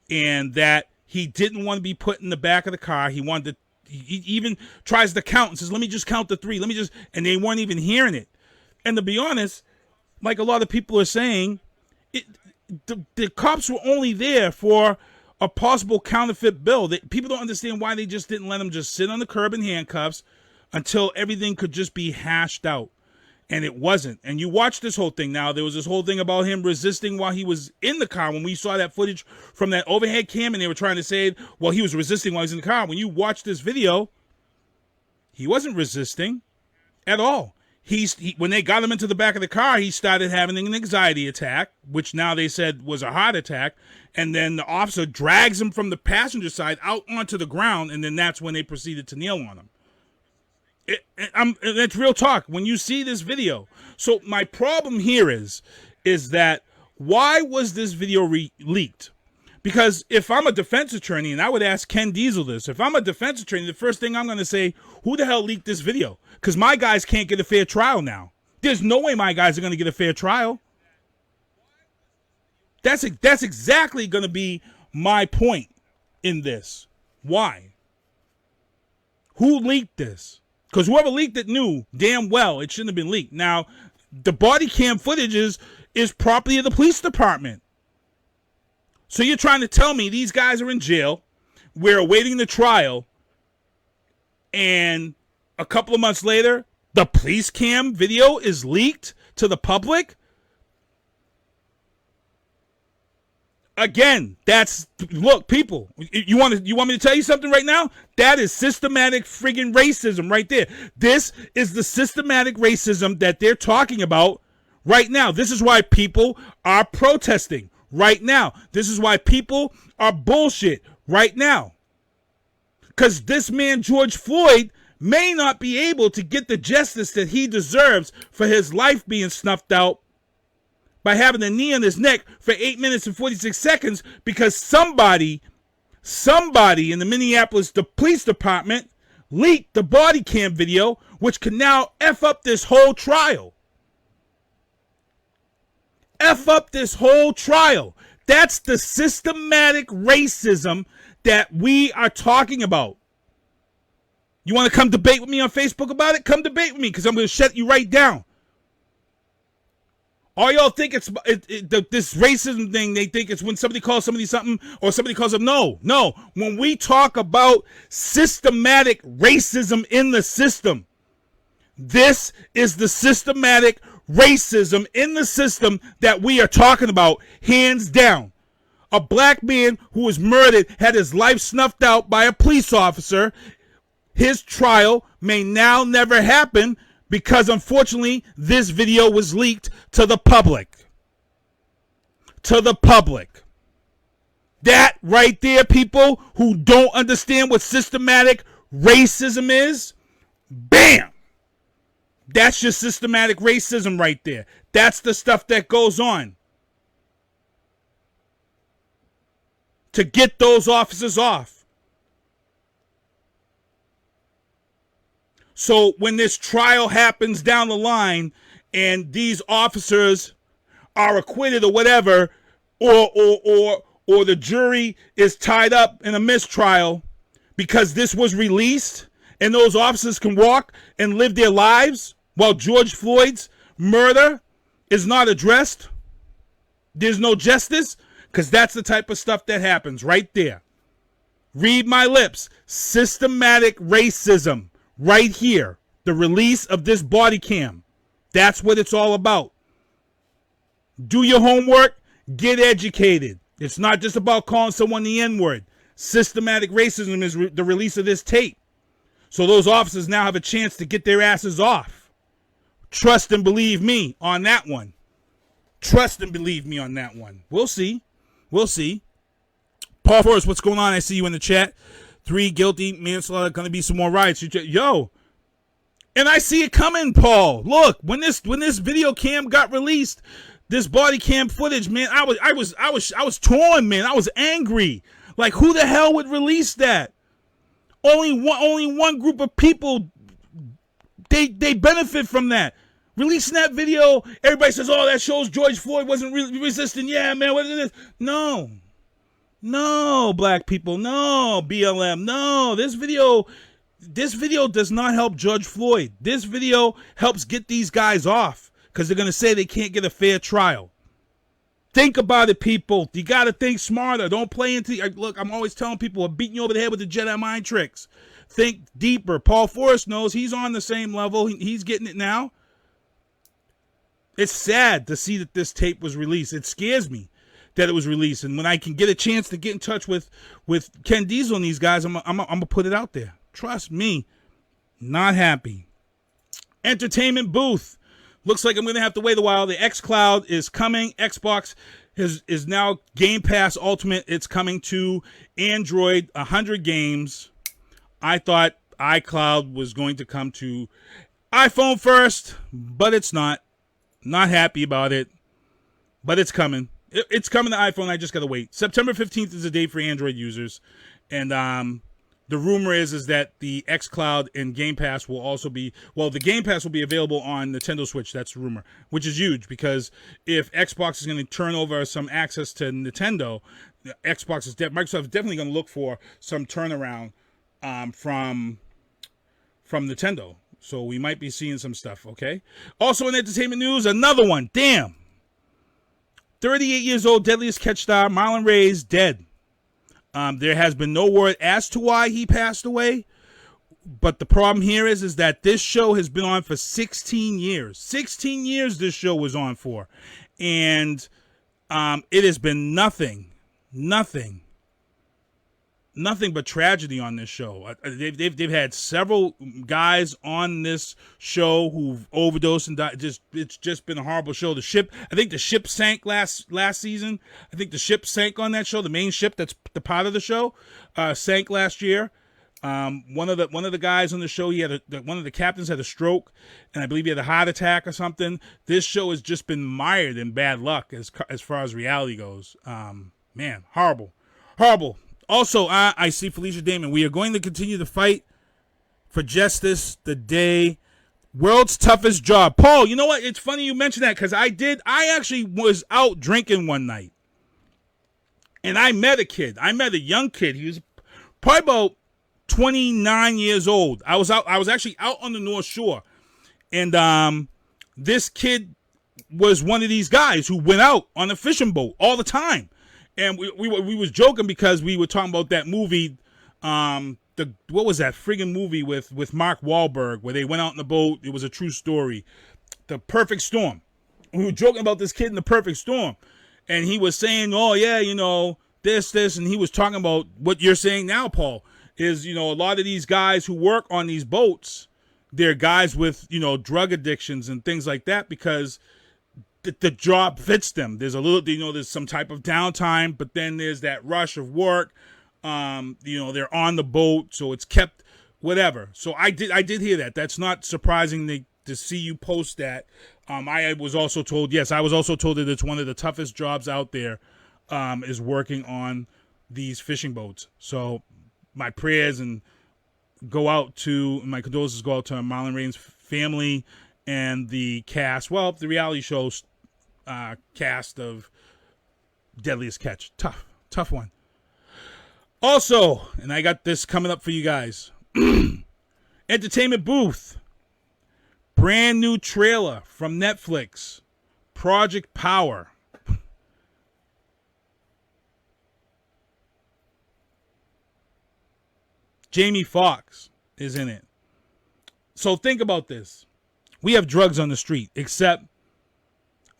and that he didn't want to be put in the back of the car. He even tries to count and says, let me just count to 3. And they weren't even hearing it. And to be honest, like a lot of people are saying, the cops were only there for a possible counterfeit bill. People don't understand why they just didn't let him just sit on the curb in handcuffs until everything could just be hashed out. And it wasn't. And you watch this whole thing now. There was this whole thing about him resisting while he was in the car. When we saw that footage from that overhead cam, and they were trying to say, well, he was resisting while he was in the car. When you watch this video, he wasn't resisting at all. when they got him into the back of the car, he started having an anxiety attack, which now they said was a heart attack. And then the officer drags him from the passenger side out onto the ground, and then that's when they proceeded to kneel on him. It's real talk when you see this video. So my problem here is that why was this video leaked? Because if I'm a defense attorney, and I would ask Ken Diesel this, if I'm a defense attorney, the first thing I'm going to say, who the hell leaked this video? Because my guys can't get a fair trial now. There's no way my guys are going to get a fair trial. That's exactly going to be my point in this. Why? Who leaked this? Because whoever leaked it knew damn well it shouldn't have been leaked. Now, the body cam footage is property of the police department. So you're trying to tell me these guys are in jail, we're awaiting the trial, and a couple of months later, the police cam video is leaked to the public? Again, look, people, you want me to tell you something right now? That is systematic friggin' racism right there. This is the systematic racism that they're talking about right now. This is why people are protesting right now. This is why people are bullshit right now. Because this man, George Floyd, may not be able to get the justice that he deserves for his life being snuffed out by having a knee on his neck for 8 minutes and 46 seconds because somebody in the Minneapolis police department leaked the body cam video, which can now F up this whole trial. F up this whole trial. That's the systematic racism that we are talking about. You want to come debate with me on Facebook about it? Come debate with me because I'm going to shut you right down. All y'all think it's this racism thing, they think it's when somebody calls somebody something or somebody calls them. No. When we talk about systematic racism in the system, this is the systematic racism in the system that we are talking about, hands down. A black man who was murdered, had his life snuffed out by a police officer. His trial may now never happen because, unfortunately, this video was leaked to the public. To the public. That right there, people who don't understand what systematic racism is, bam! That's your systematic racism right there. That's the stuff that goes on to get those officers off. So when this trial happens down the line and these officers are acquitted or whatever, or the jury is tied up in a mistrial because this was released and those officers can walk and live their lives while George Floyd's murder is not addressed, there's no justice, because that's the type of stuff that happens right there. Read my lips. Systematic racism. Right here, the release of this body cam. That's what it's all about. Do your homework, get educated. It's not just about calling someone the N-word. Systematic racism is the release of this tape. So those officers now have a chance to get their asses off. Trust and believe me on that one. Trust and believe me on that one. We'll see. We'll see. Paul Forrest, what's going on? I see you in the chat. 3 guilty, manslaughter, going to be some more riots. Yo, and I see it coming, Paul. Look, when this video cam got released, this body cam footage, man, I was torn, man. I was angry. Like, who the hell would release that? Only one group of people, they benefit from that. Releasing that video, everybody says, "Oh, that shows George Floyd wasn't really resisting." Yeah, man, what is this? No, black people, no, BLM, no. This video does not help Judge Floyd. This video helps get these guys off because they're going to say they can't get a fair trial. Think about it, people. You got to think smarter. Don't play into look, I'm always telling people, I'm beating you over the head with the Jedi mind tricks. Think deeper. Paul Forrest knows he's on the same level. He's getting it now. It's sad to see that this tape was released. It scares me that it was released, and when I can get a chance to get in touch with Ken Diesel and these guys, I'm gonna put it out there. Trust me, not happy. entertainment booth. Looks like I'm going to have to wait a while. The xCloud is coming. Xbox is now Game Pass Ultimate. It's coming to Android, 100 games. I thought iCloud was going to come to iPhone first, but it's not. Not happy about it, but it's coming. It's coming to iPhone. I just got to wait. September 15th is the day for Android users. And the rumor is that the xCloud and Game Pass will also be, well, the Game Pass will be available on Nintendo Switch. That's the rumor, which is huge because if Xbox is going to turn over some access to Nintendo, Microsoft is definitely going to look for some turnaround from Nintendo. So we might be seeing some stuff, okay? Also in entertainment news, another one. Damn. 38 years old, Deadliest Catch star Marlon Reyes dead. There has been no word as to why he passed away. But the problem here is that this show has been on for 16 years. 16 years this show was on for. And it has been nothing but tragedy on this show. They've had several guys on this show who've overdosed and died. It's just been a horrible show. I think the ship sank last season. I think the ship sank on that show. The main ship that's the part of the show sank last year. One of the guys on the show, one of the captains had a stroke, and I believe he had a heart attack or something. This show has just been mired in bad luck as far as reality goes. Man, horrible. Also, I see Felicia Damon. We are going to continue to fight for justice today. World's toughest job. Paul, you know what? It's funny you mentioned that because I actually was out drinking one night. And I met a kid. I met a young kid. He was probably about 29 years old. I was actually out on the North Shore. And this kid was one of these guys who went out on a fishing boat all the time. And we was joking because we were talking about that movie, what was that friggin' movie with Mark Wahlberg where they went out in the boat? It was a true story. The Perfect Storm. We were joking about this kid in The Perfect Storm. And he was saying, oh, yeah, this, and he was talking about what you're saying now, Paul, is, a lot of these guys who work on these boats, they're guys with, drug addictions and things like that because the job fits them. There's there's some type of downtime, but then there's that rush of work. They're on the boat, so it's kept whatever. So I did hear that. That's not surprising to see you post that. I was also told that it's one of the toughest jobs out there, is working on these fishing boats. So my prayers and my condolences go out to Marlon Reyes' family and the cast. Well, the reality show cast of Deadliest Catch. Tough one. Also, and I got this coming up for you guys. Entertainment booth. Brand new trailer from Netflix. Project Power. Jamie Foxx is in it. So think about this. We have drugs on the street, except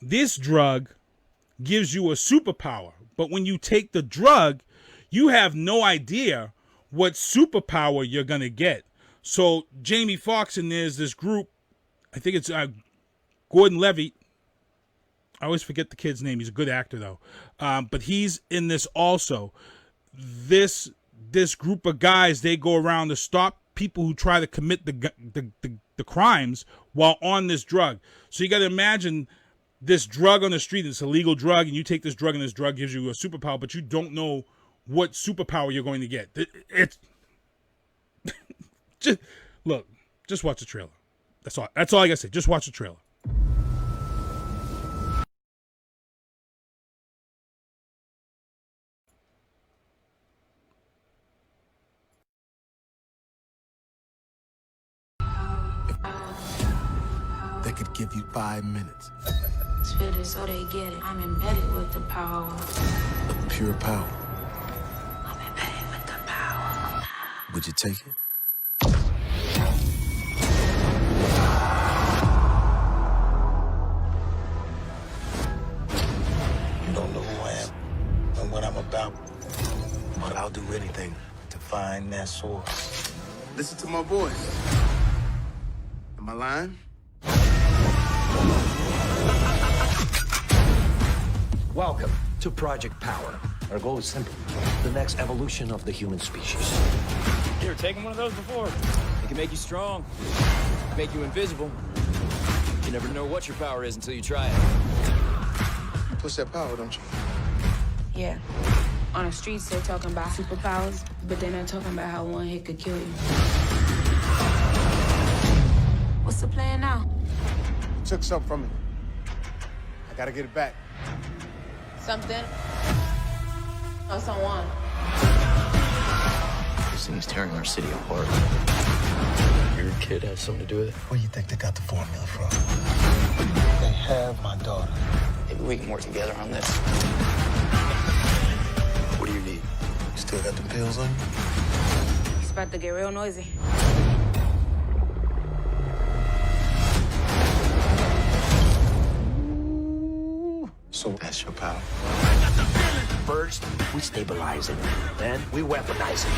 this drug gives you a superpower. But when you take the drug, you have no idea what superpower you're going to get. So Jamie Foxx, and there's this group, I think it's Gordon Levitt. I always forget the kid's name. He's a good actor, though. But he's in this also. This group of guys, they go around to stop people who try to commit the crimes while on this drug. So you got to imagine this drug on the street. It's a legal drug, and you take this drug, and this drug gives you a superpower, but you don't know what superpower you're going to get. It's just watch the trailer. That's all I gotta say. Just watch the trailer. They could give you 5 minutes. Spit it so they get it. I'm embedded with the power. Of pure power. I'm embedded with the power. Would you take it? You don't know who I am and what I'm about, but I'll do anything to find that source. Listen to my voice. Am I lying? Welcome to Project Power. Our goal is simple. The next evolution of the human species. You ever taken one of those before? It can make you strong, make you invisible. You never know what your power is until you try it. You push that power, don't you? Yeah. On the streets, they're talking about superpowers, but they're not talking about how one hit could kill you. What's the plan now? You took something from me. I gotta get it back. Something? Or someone? This thing's tearing our city apart. Your kid has something to do with it? Where do you think they got the formula from? They have my daughter. Maybe we can work together on this. What do you need? You still got the pills on you? It's about to get real noisy. So that's your power. First, we stabilize it. Then we weaponize it.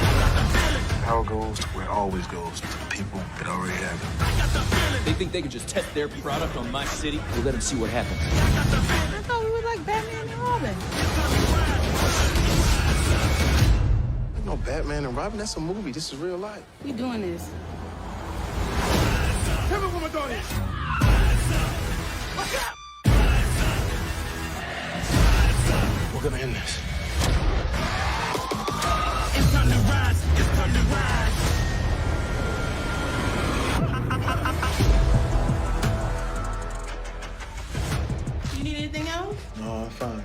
Power goes to where it always goes, to the people that already have it. They think they can just test their product on my city? We'll let them see what happens. I thought we were like Batman and Robin. No Batman and Robin, that's a movie. This is real life. We doing this. Tell me what my daughter is. Look out! We're gonna end this. It's time to rise. It's time to rise. You need anything else? No, I'm fine.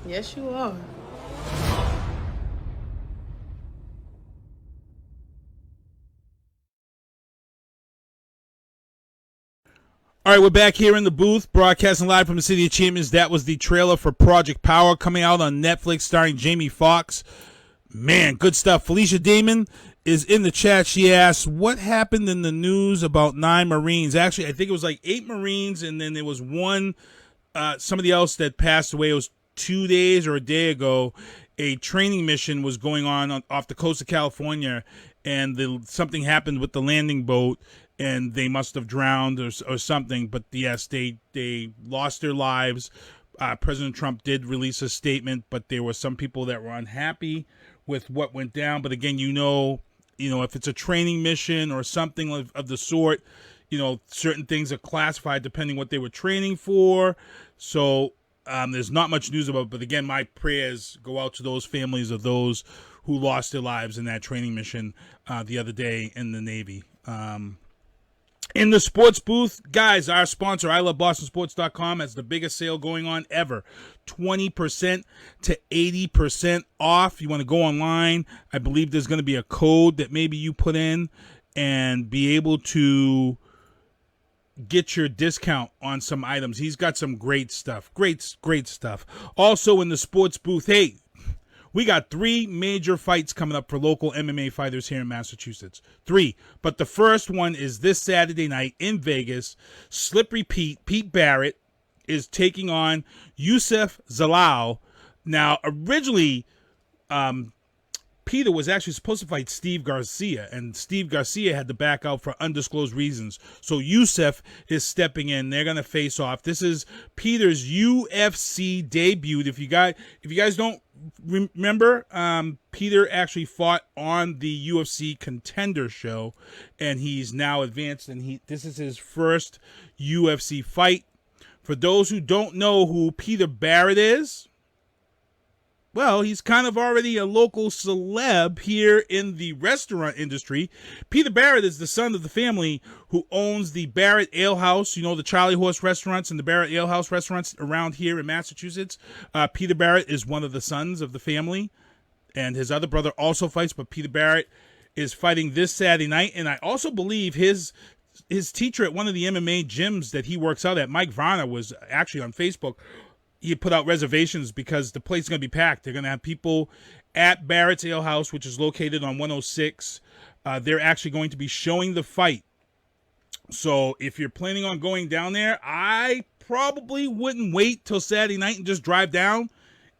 Yes, you are. All right, we're back here in the booth, broadcasting live from the City of Champions. That was the trailer for Project Power coming out on Netflix, starring Jamie Foxx. Man, good stuff. Felicia Damon is in the chat. She asks, what happened in the news about 9 Marines? Actually, I think it was like 8 Marines, and then there was one, somebody else that passed away. It was 2 days or a day ago. A training mission was going on off the coast of California, and something happened with the landing boat, and they must have drowned or something. But yes, they lost their lives. President Trump did release a statement, but there were some people that were unhappy with what went down. But again, you know, if it's a training mission or something of the sort, certain things are classified depending what they were training for. So there's not much news about it. But again, my prayers go out to those families of those who lost their lives in that training mission the other day in the Navy. In the sports booth, guys, our sponsor, ilovebostonsports.com, has the biggest sale going on ever. 20% to 80% off. You want to go online. I believe there's going to be a code that maybe you put in and be able to get your discount on some items. He's got some great stuff. Great stuff. Also in the sports booth, hey, we got 3 major fights coming up for local MMA fighters here in Massachusetts. 3. But the first one is this Saturday night in Vegas. Slippery Pete Barrett, is taking on Youssef Zalal. Now, originally, Peter was actually supposed to fight Steve Garcia, and Steve Garcia had to back out for undisclosed reasons. So Youssef is stepping in. They're going to face off. This is Peter's UFC debut. If you guys don't remember, Peter actually fought on the UFC Contender show, and he's now advanced, and this is his first UFC fight. For those who don't know who Peter Barrett is, well, he's kind of already a local celeb here in the restaurant industry. Peter Barrett is the son of the family who owns the Barrett Ale House, the Charlie Horse restaurants and the Barrett Ale House restaurants around here in Massachusetts. Peter Barrett is one of the sons of the family, and his other brother also fights, but Peter Barrett is fighting this Saturday night, and I also believe his teacher at one of the MMA gyms that he works out at, Mike Varner, was actually on Facebook. He put out reservations because the place is going to be packed. They're going to have people at Barrett's Ale House, which is located on 106. They're actually going to be showing the fight. So if you're planning on going down there, I probably wouldn't wait till Saturday night and just drive down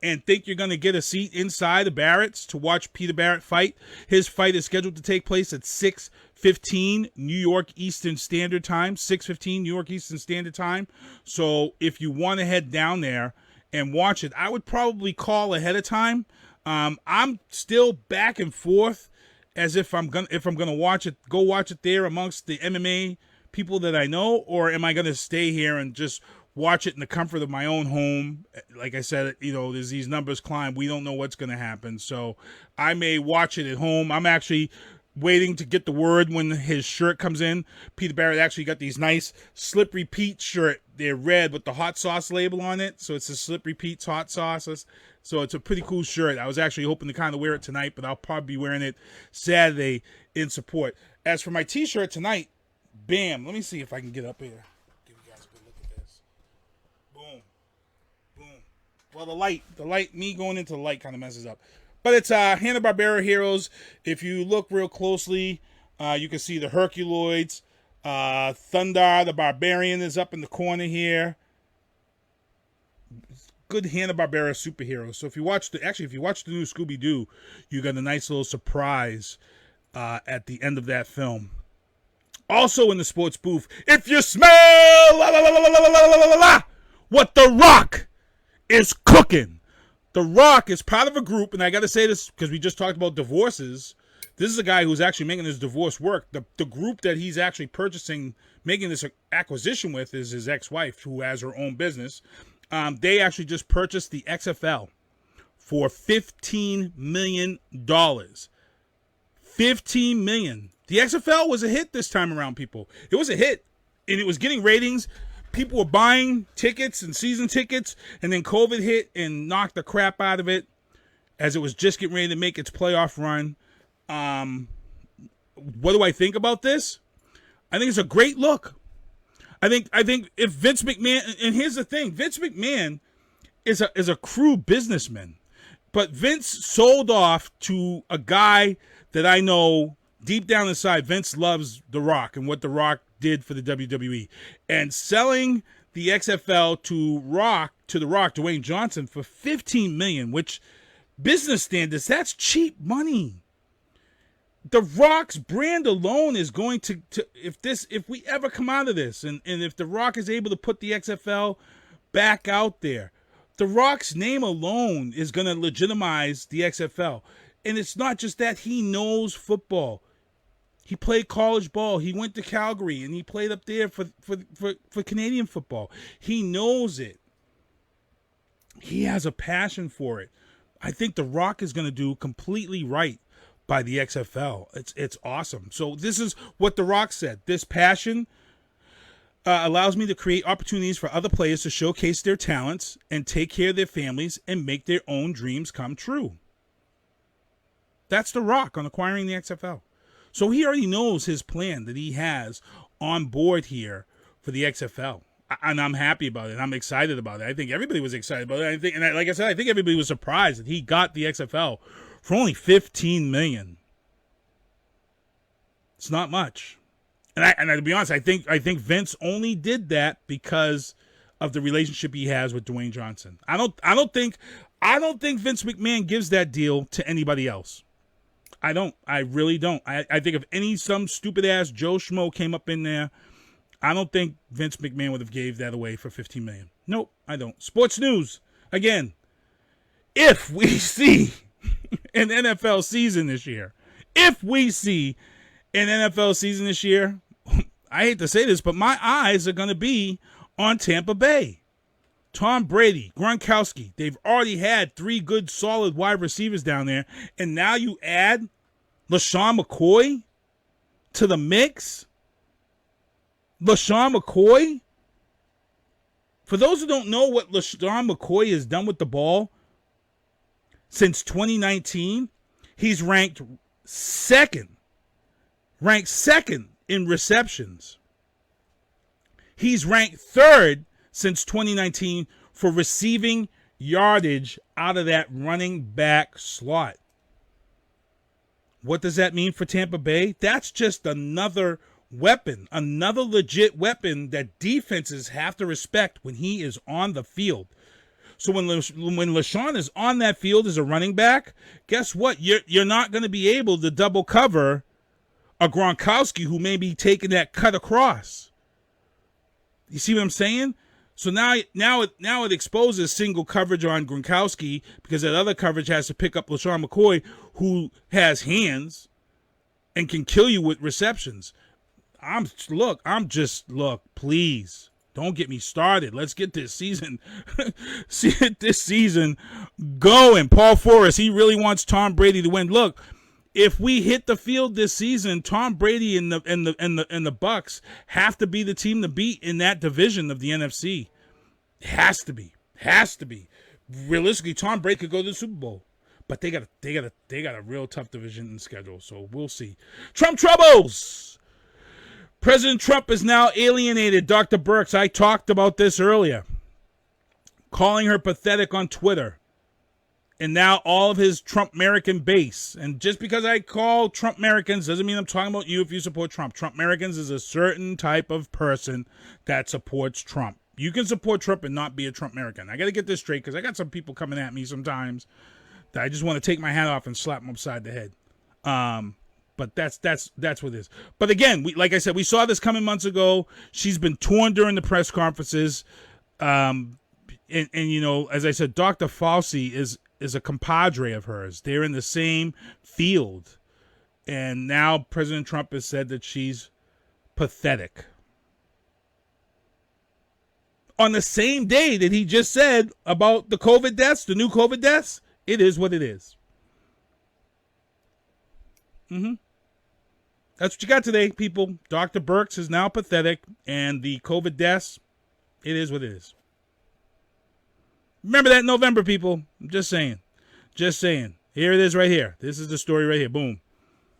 and think you're going to get a seat inside the Barrett's to watch Peter Barrett fight. His fight is scheduled to take place at 6:15 New York Eastern Standard Time. 6:15 New York Eastern Standard Time. So if you want to head down there and watch it. I would probably call ahead of time. I'm still back and forth as if I'm gonna watch it, go watch it there amongst the MMA people that I know, or am I gonna stay here and just watch it in the comfort of my own home? Like I said, as these numbers climb, we don't know what's gonna happen. So I may watch it at home. I'm actually waiting to get the word when his shirt comes in. Peter Barrett actually got these nice Slippery Pete shirt. They're red with the hot sauce label on it. So it's a Slippery Pete's hot sauce. So it's a pretty cool shirt. I was actually hoping to kind of wear it tonight, but I'll probably be wearing it Saturday in support. As for my t-shirt tonight, bam, let me see if I can get up here. Give you guys a good look at this. Boom. Boom. Well, the light, me going into the light kind of messes up. But it's Hanna-Barbera Heroes. If you look real closely, you can see the Herculoids. Thundar the Barbarian is up in the corner here. Good Hanna-Barbera superheroes. So if you watch the new Scooby-Doo, you got a nice little surprise at the end of that film. Also in the sports booth, if you smell what The Rock is cooking. The Rock is part of a group, and I got to say this because we just talked about divorces. This is a guy who's actually making his divorce work. The group that he's actually making this acquisition with is his ex-wife, who has her own business. They actually just purchased the XFL for $15 million. $15 million. The XFL was a hit this time around, people. It was a hit, and it was getting ratings. People were buying tickets and season tickets, and then COVID hit and knocked the crap out of it as it was just getting ready to make its playoff run. What do I think about this? I think it's a great look. I think if Vince McMahon, and here's the thing, Vince McMahon is a crude businessman, but Vince sold off to a guy that I know deep down inside. Vince loves The Rock and what The Rock did for the WWE, and selling the XFL to The Rock, Dwayne Johnson, for $15 million, which business standards, that's cheap money. The Rock's brand alone is going to if we ever come out of this, and if The Rock is able to put the XFL back out there, The Rock's name alone is going to legitimize the XFL. And it's not just that. He knows football. He played college ball. He went to Calgary, and he played up there for Canadian football. He knows it. He has a passion for it. I think The Rock is going to do completely right by the XFL. It's awesome. So this is what The Rock said. This passion allows me to create opportunities for other players to showcase their talents and take care of their families and make their own dreams come true. That's The Rock on acquiring the XFL. So he already knows his plan that he has on board here for the XFL. And I'm happy about it. I'm excited about it. I think everybody was excited about it. Like I said, I think everybody was surprised that he got the XFL for only $15 million. It's not much. And to be honest, I think Vince only did that because of the relationship he has with Dwayne Johnson. I don't think Vince McMahon gives that deal to anybody else. I don't. I really don't. I think if some stupid ass Joe Schmo came up in there, I don't think Vince McMahon would have gave that away for $15 million. Nope, I don't. Sports news again. If we see an NFL season this year, I hate to say this, but my eyes are going to be on Tampa Bay. Tom Brady, Gronkowski, they've already had 3 good, solid wide receivers down there, and now you add LaShawn McCoy to the mix. LaShawn McCoy? For those who don't know what LaShawn McCoy has done with the ball since 2019, he's ranked second in receptions. He's ranked third since 2019 for receiving yardage out of that running back slot. What does that mean for Tampa Bay? That's just another weapon, another legit weapon that defenses have to respect when he is on the field. So when LaShawn is on that field as a running back, guess what? You're not going to be able to double cover a Gronkowski who may be taking that cut across. You see what I'm saying? So now it exposes single coverage on Gronkowski because that other coverage has to pick up LaShawn McCoy, who has hands and can kill you with receptions. Please don't get me started. Let's get this season, going. Paul Forrest, he really wants Tom Brady to win. Look, if we hit the field this season, Tom Brady and the Bucks have to be the team to beat in that division of the NFC. It has to be. Realistically, Tom Brady could go to the Super Bowl, but they got a real tough division in the schedule. So we'll see. Trump troubles. President Trump is now alienated Dr. Birx. I talked about this earlier, calling her pathetic on Twitter. And now all of his Trump-American base. And just because I call Trump-Americans doesn't mean I'm talking about you if you support Trump. Trump-Americans is a certain type of person that supports Trump. You can support Trump and not be a Trump-American. I got to get this straight because I got some people coming at me sometimes that I just want to take my hat off and slap them upside the head. But that's what it is. But again, like I said, we saw this coming months ago. She's been torn during the press conferences. And you know, as I said, Dr. Fauci is a compadre of hers. They're in the same field. And now President Trump has said that she's pathetic. On the same day that he just said about the COVID deaths, the new COVID deaths, it is what it is. That's what you got today, people. Dr. Birx is now pathetic, and the COVID deaths, it is what it is. Remember that in November, people. I'm just saying. Here it is right here. This is the story right here. Boom.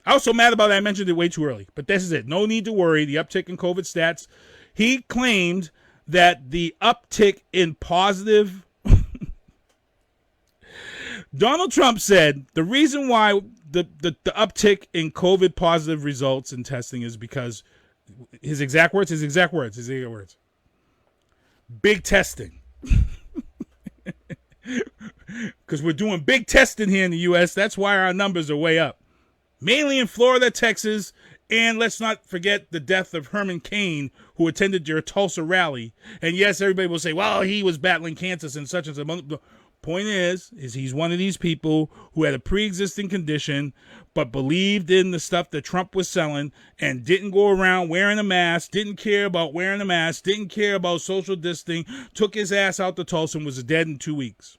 I was so mad about it, I mentioned it way too early. But this is it. No need to worry. The uptick in COVID stats. He claimed that the uptick in positive... Donald Trump said the reason why the uptick in COVID positive results in testing is because his exact words. Big testing. Because we're doing big testing here in the U.S. That's why our numbers are way up. Mainly in Florida, Texas, and let's not forget the death of Herman Cain, who attended your Tulsa rally. And yes, everybody will say, well, he was battling cancer and such and such. The point is he's one of these people who had a pre-existing condition but believed in the stuff that Trump was selling and didn't go around wearing a mask, didn't care about wearing a mask, didn't care about social distancing, took his ass out to Tulsa and was dead in 2 weeks.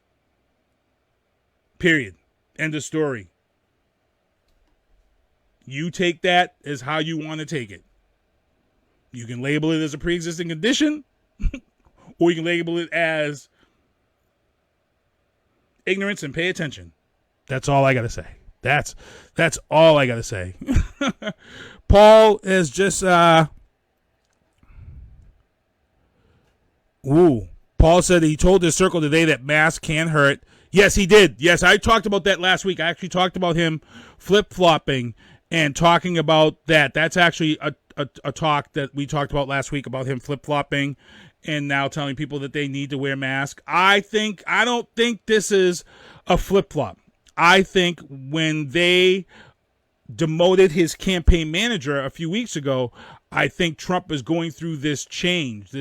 Period. End of story. You take that as how you want to take it. You can label it as a pre-existing condition, or you can label it as ignorance and pay attention. That's all I got to say. That's all I got to say. Paul is just Paul said he told his circle today that masks can hurt. Yes, he did. Yes, I talked about that last week. I actually talked about him flip-flopping and talking about that. That's actually a talk that we talked about last week about him flip-flopping and now telling people that they need to wear masks. I don't think this is a flip-flop. I think when they demoted his campaign manager a few weeks ago, I think Trump is going through this change.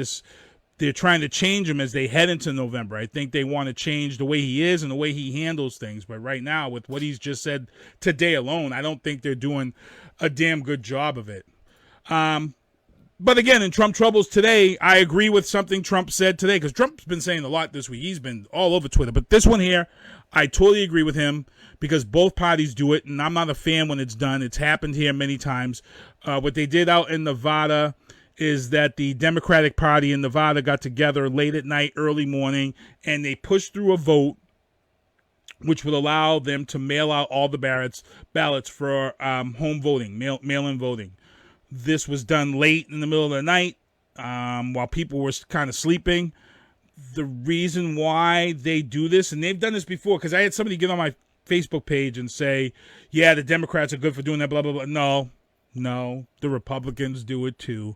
They're trying to change him as they head into November. I think they want to change the way he is and the way he handles things. But right now, with what he's just said today alone, I don't think they're doing a damn good job of it. But again, in Trump troubles today, I agree with something Trump said today, because Trump's been saying a lot this week. He's been all over Twitter. But this one here, I totally agree with him, because both parties do it, and I'm not a fan when it's done. It's happened here many times. What they did out in Nevada is that the Democratic Party in Nevada got together late at night, early morning, and they pushed through a vote which would allow them to mail out all the ballots for home voting, mail-in voting. This was done late in the middle of the night while people were kind of sleeping. The reason why they do this, and they've done this before, because I had somebody get on my Facebook page and say, yeah, the Democrats are good for doing that, blah, blah, blah. No, the Republicans do it too.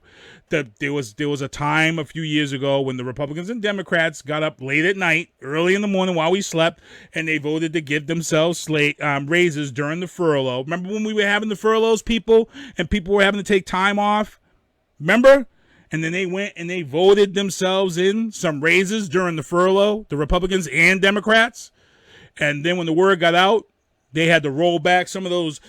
There was a time a few years ago when the Republicans and Democrats got up late at night, early in the morning while we slept, and they voted to give themselves raises during the furlough. Remember when we were having the furloughs, people, and people were having to take time off? Remember? and then they went and they voted themselves in some raises during the furlough, the Republicans and Democrats. And then when the word got out, they had to roll back some of those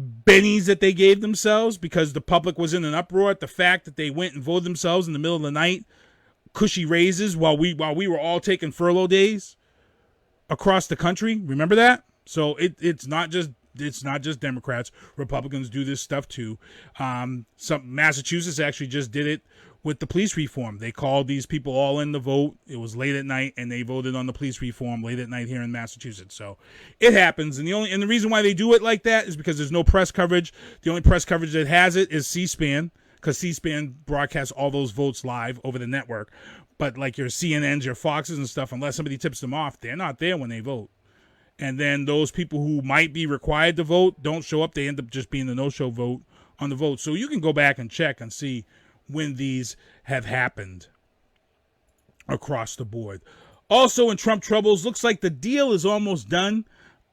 bennies that they gave themselves because the public was in an uproar at the fact that they went and voted themselves in the middle of the night cushy raises while we were all taking furlough days across the country. Remember that? So it's not just Democrats. Republicans do this stuff too. Massachusetts actually just did it with the police reform. They called these people all in to vote. It was late at night, and they voted on the police reform late at night here in Massachusetts. So it happens, and the reason why they do it like that is because there's no press coverage. The only press coverage that has it is C-SPAN, because C-SPAN broadcasts all those votes live over the network. But like your CNNs, your Foxes and stuff, unless somebody tips them off, they're not there when they vote. And then those people who might be required to vote don't show up. They end up just being the no-show vote on the vote. So you can go back and check and see when these have happened across the board. Also in Trump troubles, looks like the deal is almost done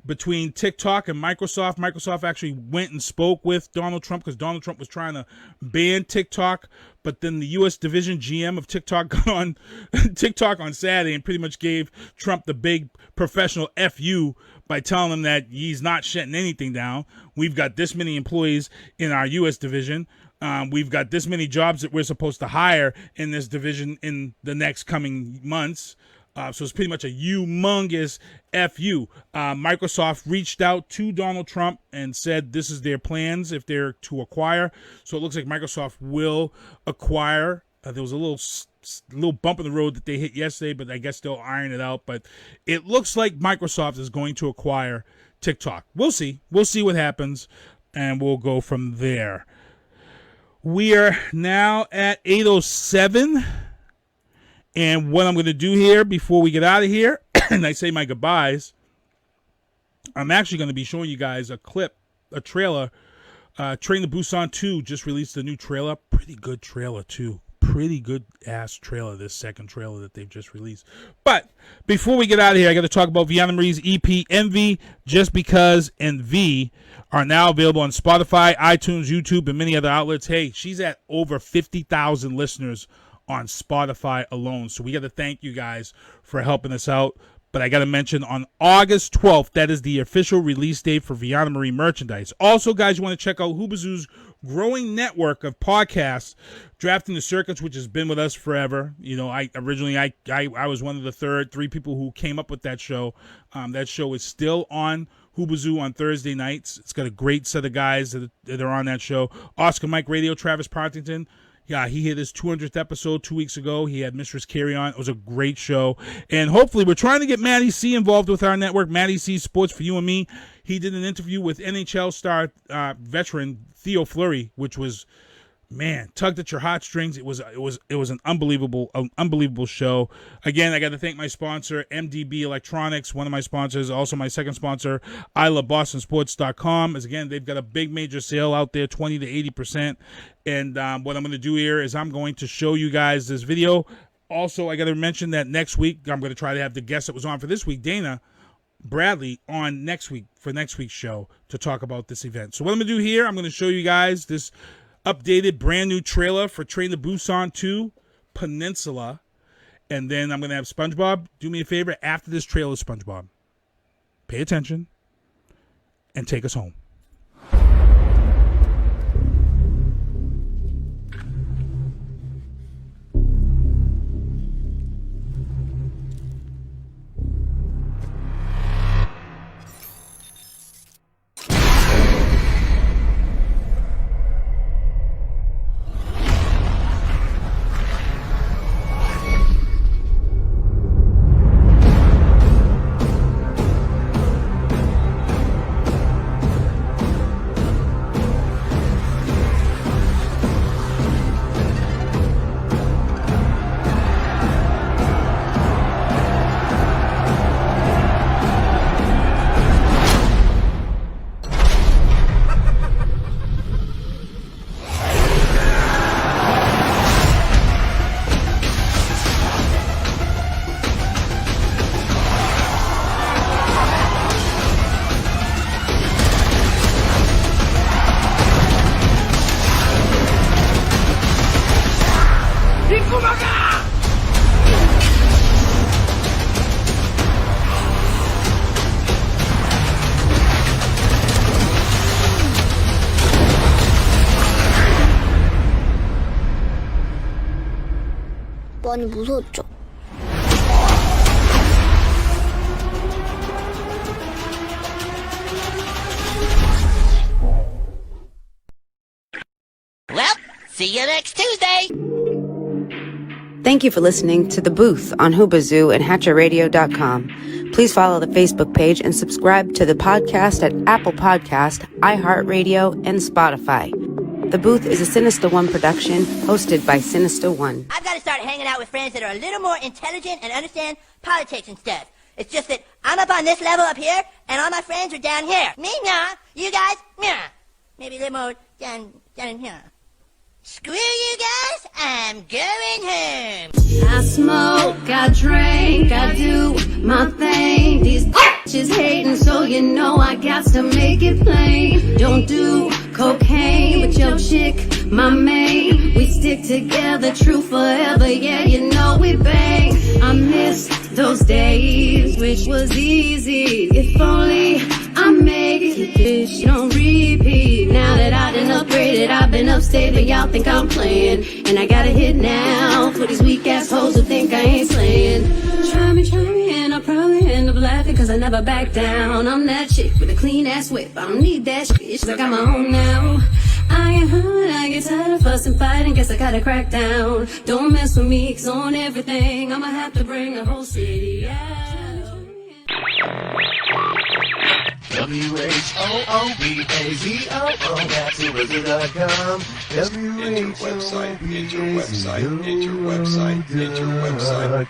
between TikTok and Microsoft. Microsoft actually went and spoke with Donald Trump because Donald Trump was trying to ban TikTok, but then the U.S. division GM of TikTok got on TikTok on Saturday and pretty much gave Trump the big professional FU by telling him that he's not shutting anything down. We've got this many employees in our U.S. division. We've got this many jobs that we're supposed to hire in this division in the next coming months. So it's pretty much a humongous FU. Microsoft reached out to Donald Trump and said this is their plans if they're to acquire. So it looks like Microsoft will acquire. There was a little bump in the road that they hit yesterday, but I guess they'll iron it out. But it looks like Microsoft is going to acquire TikTok. We'll see. We'll see what happens, and we'll go from there. We are now at 8:07. And what I'm going to do here before we get out of here, and I say my goodbyes, I'm actually going to be showing you guys a trailer. Train to Busan 2 just released a new trailer. Pretty good trailer, too. Pretty good ass trailer, this second trailer that they've just released. But before we get out of here, I got to talk about Vianna Marie's EP, Envy, Just Because, and V are now available on Spotify, iTunes, YouTube, and many other outlets. Hey, she's at over 50,000 listeners on Spotify alone. So we got to thank you guys for helping us out. But I got to mention on August 12th, that is the official release date for Vianna Marie merchandise. Also, guys, you want to check out Hoobazoo's growing network of podcasts, Drafting the Circuits, which has been with us forever. You know, I was one of the three people who came up with that show. That show is still on Hoobazoo on Thursday nights. It's got a great set of guys that are on that show. Oscar Mike Radio, Travis Partington. Yeah, he hit his 200th episode 2 weeks ago. He had Mistress Carrie on. It was a great show. And hopefully we're trying to get Matty C involved with our network, Matty C Sports for You and Me. He did an interview with NHL star veteran Theo Fleury, which was, man, tugged at your heartstrings. It was an unbelievable show. Again, I got to thank my sponsor, MDB Electronics, one of my sponsors, also my second sponsor, ilovebostonsports.com. As again, they've got a big major sale out there, 20 to 80%. And what I'm going to do here is I'm going to show you guys this video. Also, I got to mention that next week, I'm going to try to have the guest that was on for this week, Dana Bradley, on next week for next week's show to talk about this event. So what I'm going to do here, I'm going to show you guys this updated brand new trailer for Train to Busan 2 Peninsula. And then I'm going to have SpongeBob do me a favor after this trailer, SpongeBob. Pay attention and take us home. 많이 무서웠죠. Well, see you next Tuesday. Thank you for listening to The Booth on Hoobazoo and HatcherRadio.com. Please follow the Facebook page and subscribe to the podcast at Apple Podcast, iHeartRadio, and Spotify. The Booth is a Sinister One production hosted by Sinister One. I've got to start hanging out with friends that are a little more intelligent and understand politics and stuff. It's just that I'm up on this level up here, and all my friends are down here. Me, nah. You guys, nah. Maybe a little more down in here. Screw you guys, I'm going home. I smoke, I drink, I do my thing. These bitches hating, so you know I got to make it plain. Don't do cocaine, but your chick, my main. We stick together, true forever, yeah, you know we bang. I miss those days, which was easy. If only I make it, bitch, don't repeat. Now that I done upgraded, I've been upstate, but y'all think I'm playing. And I got a hit now for these weak assholes who think I ain't slaying. Try me, and I'll probably end up laughing, cause I never back down. I'm that chick with a clean ass whip, I don't need that shit, I got my own now. I get hurt, I get tired of fussing, fighting, guess I gotta crack down. Don't mess with me, cause on everything, I'ma have to bring the whole city out. WHOOBAZOO, that's Hoobazoo.com. Enter website, enter website, enter website, enter website.